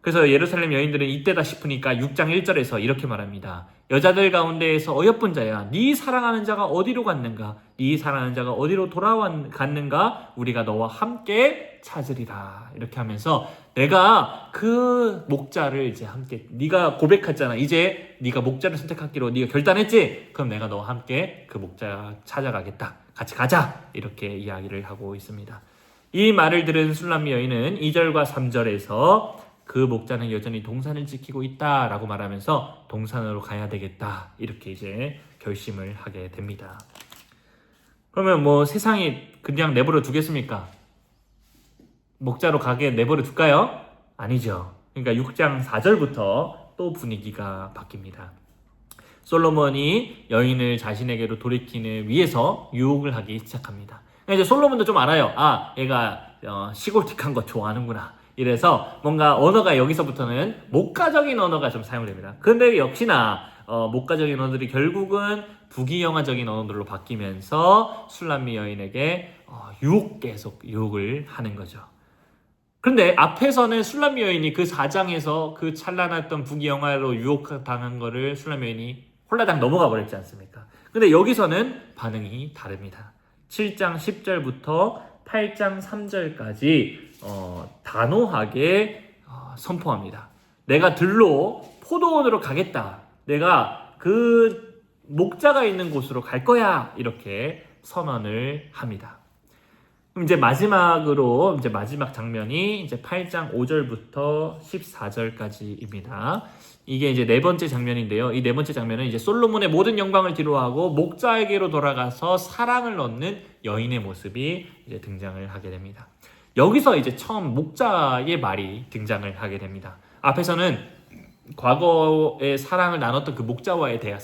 그래서 예루살렘 여인들은 이때다 싶으니까 6장 1절에서 이렇게 말합니다. 여자들 가운데에서 어여쁜 자야 네 사랑하는 자가 어디로 갔는가? 네 사랑하는 자가 어디로 돌아갔는가? 우리가 너와 함께 찾으리라. 이렇게 하면서 내가 그 목자를 이제 함께 네가 고백했잖아. 이제 네가 목자를 선택하기로 네가 결단했지? 그럼 내가 너와 함께 그 목자 찾아가겠다. 같이 가자. 이렇게 이야기를 하고 있습니다. 이 말을 들은 술람미 여인은 2절과 3절에서 그 목자는 여전히 동산을 지키고 있다라고 말하면서 동산으로 가야 되겠다 이렇게 이제 결심을 하게 됩니다. 그러면 뭐 세상이 그냥 내버려 두겠습니까? 목자로 가게 내버려 둘까요? 아니죠. 그러니까 6장 4절부터 또 분위기가 바뀝니다. 솔로몬이 여인을 자신에게로 돌이키는 위해서 유혹을 하기 시작합니다. 이제 솔로몬도 좀 알아요. 얘가 시골틱한 거 좋아하는구나. 이래서 뭔가 언어가 여기서부터는 목가적인 언어가 좀 사용됩니다. 근데 역시나 목가적인 언어들이 결국은 부귀영화적인 언어들로 바뀌면서 술람미 여인에게 계속 유혹을 하는 거죠. 그런데 앞에서는 술람미 여인이 그 4장에서 그 찬란했던 부귀영화로 유혹당한 거를 술람미 여인이 홀라당 넘어가 버렸지 않습니까? 근데 여기서는 반응이 다릅니다. 7장 10절부터 8장 3절까지 단호하게 선포합니다. 내가 들로 포도원으로 가겠다. 내가 그 목자가 있는 곳으로 갈 거야. 이렇게 선언을 합니다. 그럼 이제 마지막으로 마지막 장면이 이제 8장 5절부터 14절까지입니다. 이게 이제 네 번째 장면인데요. 이 네 번째 장면은 이제 솔로몬의 모든 영광을 뒤로하고 목자에게로 돌아가서 사랑을 얻는 여인의 모습이 이제 등장을 하게 됩니다. 여기서 이제 처음 목자의 말이 등장을 하게 됩니다. 앞에서는 과거에 사랑을 나눴던 그 목자와의 대화,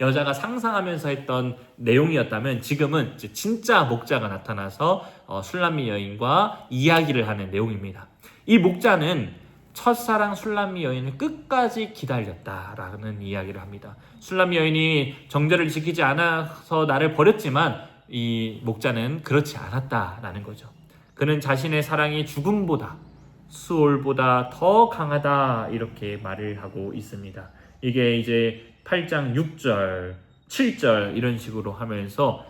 여자가 상상하면서 했던 내용이었다면 지금은 이제 진짜 목자가 나타나서 술람미 여인과 이야기를 하는 내용입니다. 이 목자는 첫사랑 술람미 여인을 끝까지 기다렸다라는 이야기를 합니다. 술람미 여인이 정절을 지키지 않아서 나를 버렸지만 이 목자는 그렇지 않았다라는 거죠. 그는 자신의 사랑이 죽음보다 수올보다 더 강하다 이렇게 말을 하고 있습니다. 이게 이제 8장 6절, 7절 이런 식으로 하면서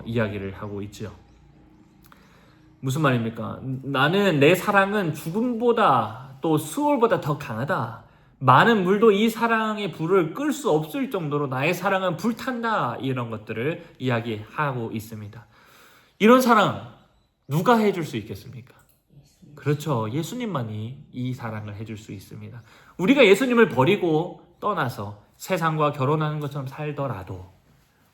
이야기를 하고 있죠. 무슨 말입니까? 나는 내 사랑은 죽음보다 또 수올보다 더 강하다. 많은 물도 이 사랑의 불을 끌 수 없을 정도로 나의 사랑은 불탄다. 이런 것들을 이야기하고 있습니다. 이런 사랑 누가 해줄 수 있겠습니까? 그렇죠. 예수님만이 이 사랑을 해줄 수 있습니다. 우리가 예수님을 버리고 떠나서 세상과 결혼하는 것처럼 살더라도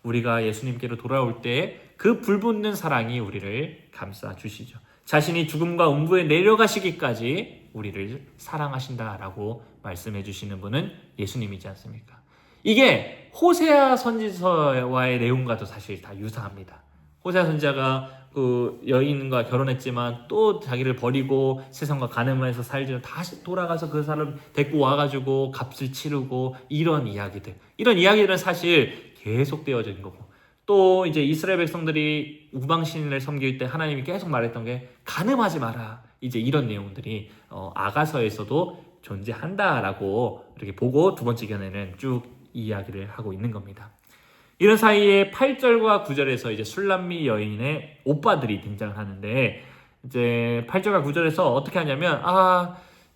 우리가 예수님께로 돌아올 때 그 불붙는 사랑이 우리를 감싸 주시죠. 자신이 죽음과 음부에 내려가시기까지 우리를 사랑하신다라고 말씀해 주시는 분은 예수님이지 않습니까? 이게 호세아 선지서와의 내용과도 사실 다 유사합니다. 호세아 선지자가 그 여인과 결혼했지만 또 자기를 버리고 세상과 가늠해서 살지 다시 돌아가서 그 사람 데리고 와가지고 값을 치르고 이런 이야기들은 사실 계속되어져 있는 거고, 또 이제 이스라엘 백성들이 우방신을 섬길 때 하나님이 계속 말했던 게 가늠하지 마라, 이제 이런 내용들이 아가서에서도 존재한다라고 이렇게 보고 두 번째 견해는 쭉 이야기를 하고 있는 겁니다. 이런 사이에 8절과 9절에서 이제 술람미 여인의 오빠들이 등장을 하는데, 이제 8절과 9절에서 어떻게 하냐면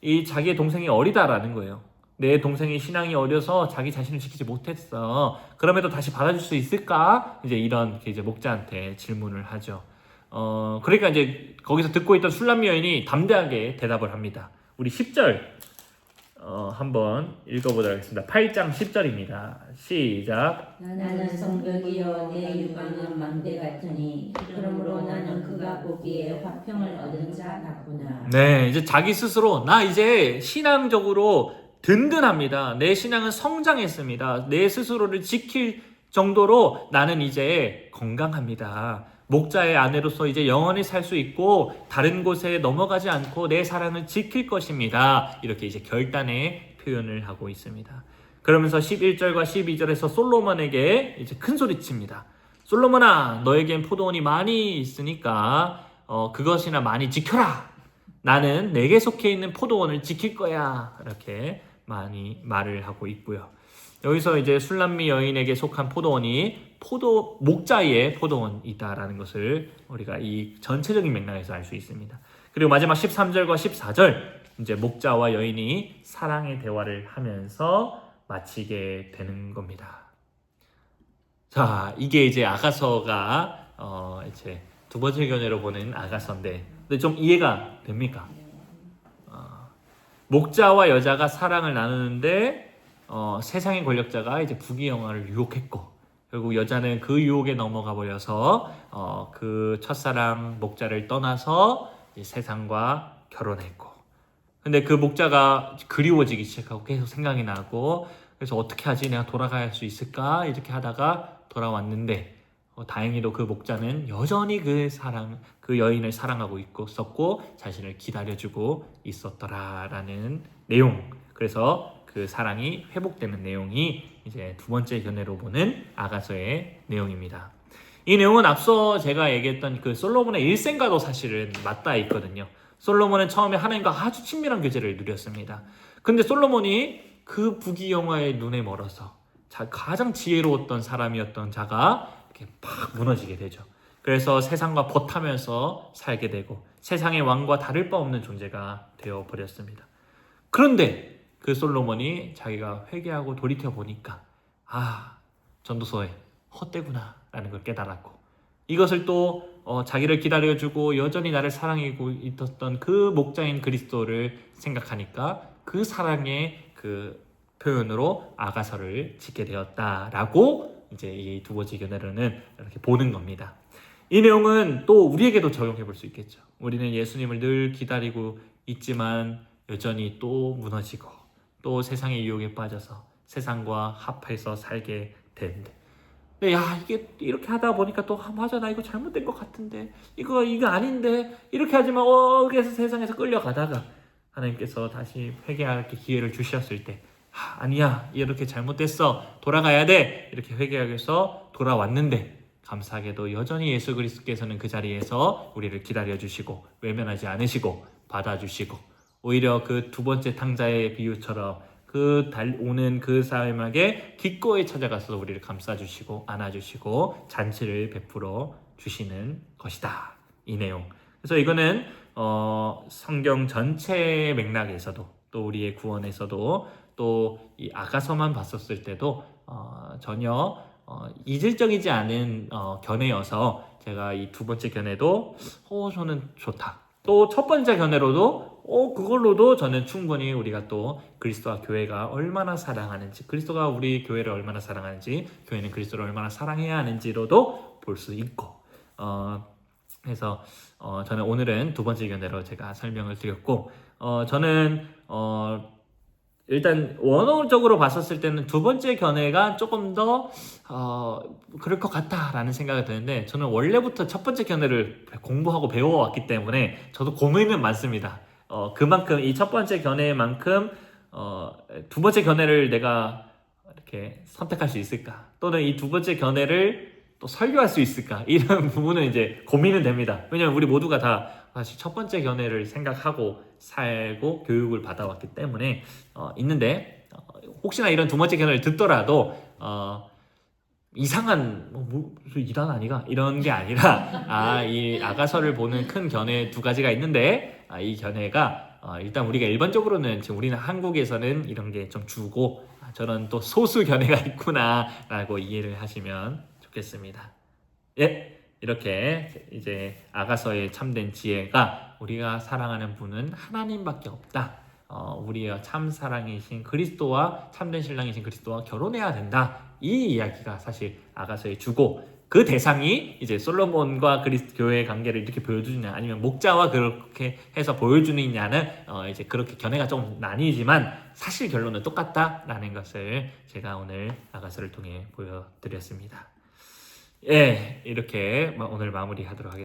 이 자기의 동생이 어리다라는 거예요. 내 동생이 신앙이 어려서 자기 자신을 지키지 못했어. 그럼에도 다시 받아줄 수 있을까? 이제 이런 이제 목자한테 질문을 하죠. 그러니까 이제 거기서 듣고 있던 술람미 여인이 담대하게 대답을 합니다. 우리 10절 한번 읽어보도록 하겠습니다. 8장 10절입니다. 시작. 나는 성벽이여 내 육안은 망대 같으니 그러므로 나는 그가 보기에 화평을 얻은 자 같구나. 네, 이제 자기 스스로 나 이제 신앙적으로 든든합니다. 내 신앙은 성장했습니다. 내 스스로를 지킬 정도로 나는 이제 건강합니다. 목자의 아내로서 이제 영원히 살 수 있고 다른 곳에 넘어가지 않고 내 사랑을 지킬 것입니다. 이렇게 이제 결단의 표현을 하고 있습니다. 그러면서 11절과 12절에서 솔로몬에게 이제 큰 소리칩니다. 솔로몬아, 너에겐 포도원이 많이 있으니까 그것이나 많이 지켜라. 나는 내게 속해 있는 포도원을 지킬 거야. 이렇게 많이 말을 하고 있고요. 여기서 이제 술람미 여인에게 속한 포도원이 목자의 포도원이다라는 것을 우리가 이 전체적인 맥락에서 알 수 있습니다. 그리고 마지막 13절과 14절, 이제 목자와 여인이 사랑의 대화를 하면서 마치게 되는 겁니다. 자, 이게 이제 아가서가 이제 두 번째 견해로 보는 아가서인데, 근데 좀 이해가 됩니까? 목자와 여자가 사랑을 나누는데 세상의 권력자가 이제 부귀영화를 유혹했고, 결국 여자는 그 유혹에 넘어가 버려서 그 첫사랑 목자를 떠나서 세상과 결혼했고, 근데 그 목자가 그리워지기 시작하고 계속 생각이 나고, 그래서 어떻게 하지, 내가 돌아갈 수 있을까 이렇게 하다가 돌아왔는데, 다행히도 그 목자는 여전히 그 여인을 사랑하고 있었고 자신을 기다려주고 있었더라라는 내용. 그래서 그 사랑이 회복되는 내용이 이제 두 번째 견해로 보는 아가서의 내용입니다. 이 내용은 앞서 제가 얘기했던 그 솔로몬의 일생과도 사실은 맞닿아 있거든요. 솔로몬은 처음에 하나님과 아주 친밀한 교제를 누렸습니다. 근데 솔로몬이 그 부귀영화의 눈에 멀어서 가장 지혜로웠던 사람이었던 자가 이렇게 막 무너지게 되죠. 그래서 세상과 버타면서 살게 되고 세상의 왕과 다를 바 없는 존재가 되어버렸습니다. 그런데 그 솔로몬이 자기가 회개하고 돌이켜 보니까 전도서에 헛되구나 라는 걸 깨달았고, 이것을 또 자기를 기다려주고 여전히 나를 사랑하고 있었던 그 목자인 그리스도를 생각하니까 그 사랑의 그 표현으로 아가서를 짓게 되었다라고 이제 이 두 번째 견해로는 이렇게 보는 겁니다. 이 내용은 또 우리에게도 적용해 볼 수 있겠죠. 우리는 예수님을 늘 기다리고 있지만 여전히 또 무너지고 또 세상의 유혹에 빠져서 세상과 합해서 살게 되는데, 이게 이렇게 하다 보니까 또 맞아, 나 이거 잘못된 것 같은데, 이거 아닌데, 이렇게 하지만 그래서 세상에서 끌려가다가 하나님께서 다시 회개할 기회를 주셨을 때, 아니야, 이렇게 잘못됐어, 돌아가야 돼, 이렇게 회개하기 위해서 돌아왔는데, 감사하게도 여전히 예수 그리스도께서는 그 자리에서 우리를 기다려주시고 외면하지 않으시고 받아주시고, 오히려 그 두 번째 탕자의 비유처럼 오는 그 사람에게 기꺼이 찾아가서 우리를 감싸주시고 안아주시고 잔치를 베풀어 주시는 것이다, 이 내용. 그래서 이거는 성경 전체의 맥락에서도 또 우리의 구원에서도 또 이 아가서만 봤었을 때도 전혀 이질적이지 않은 견해여서 제가 이 두 번째 견해도 저는 좋다. 또 첫 번째 견해로도 그걸로도 저는 충분히 우리가 또 그리스도와 교회가 얼마나 사랑하는지, 그리스도가 우리 교회를 얼마나 사랑하는지, 교회는 그리스도를 얼마나 사랑해야 하는지로도 볼 수 있고, 그래서 저는 오늘은 두 번째 견해로 제가 설명을 드렸고, 저는 일단 원어적으로 봤었을 때는 두 번째 견해가 조금 더 그럴 것 같다라는 생각이 드는데 저는 원래부터 첫 번째 견해를 공부하고 배워왔기 때문에 저도 고민은 많습니다. 그만큼 이 첫 번째 견해만큼 두 번째 견해를 내가 이렇게 선택할 수 있을까? 또는 이 두 번째 견해를 또 설교할 수 있을까? 이런 부분은 이제 고민은 됩니다. 왜냐면 우리 모두가 다 사실 첫 번째 견해를 생각하고 살고 교육을 받아왔기 때문에 있는데 혹시나 이런 두 번째 견해를 듣더라도 이상한 무슨 이단 아니가 이런 게 아니라 이 아가서를 보는 큰 견해 두 가지가 있는데 이 견해가 일단 우리가 일반적으로는 지금 우리는 한국에서는 이런 게 좀 주고 저는 또 소수 견해가 있구나라고 이해를 하시면 좋겠습니다. 예, 이렇게 이제 아가서의 참된 지혜가 우리가 사랑하는 분은 하나님밖에 없다. 우리의 참 사랑이신 그리스도와 참된 신랑이신 그리스도와 결혼해야 된다. 이 이야기가 사실 아가서의 주고 그 대상이 이제 솔로몬과 그리스도 교회의 관계를 이렇게 보여주느냐 아니면 목자와 그렇게 해서 보여주느냐는 이제 그렇게 견해가 좀 나뉘지만 사실 결론은 똑같다라는 것을 제가 오늘 아가서를 통해 보여드렸습니다. 예, 이렇게 오늘 마무리하도록 하겠습니다.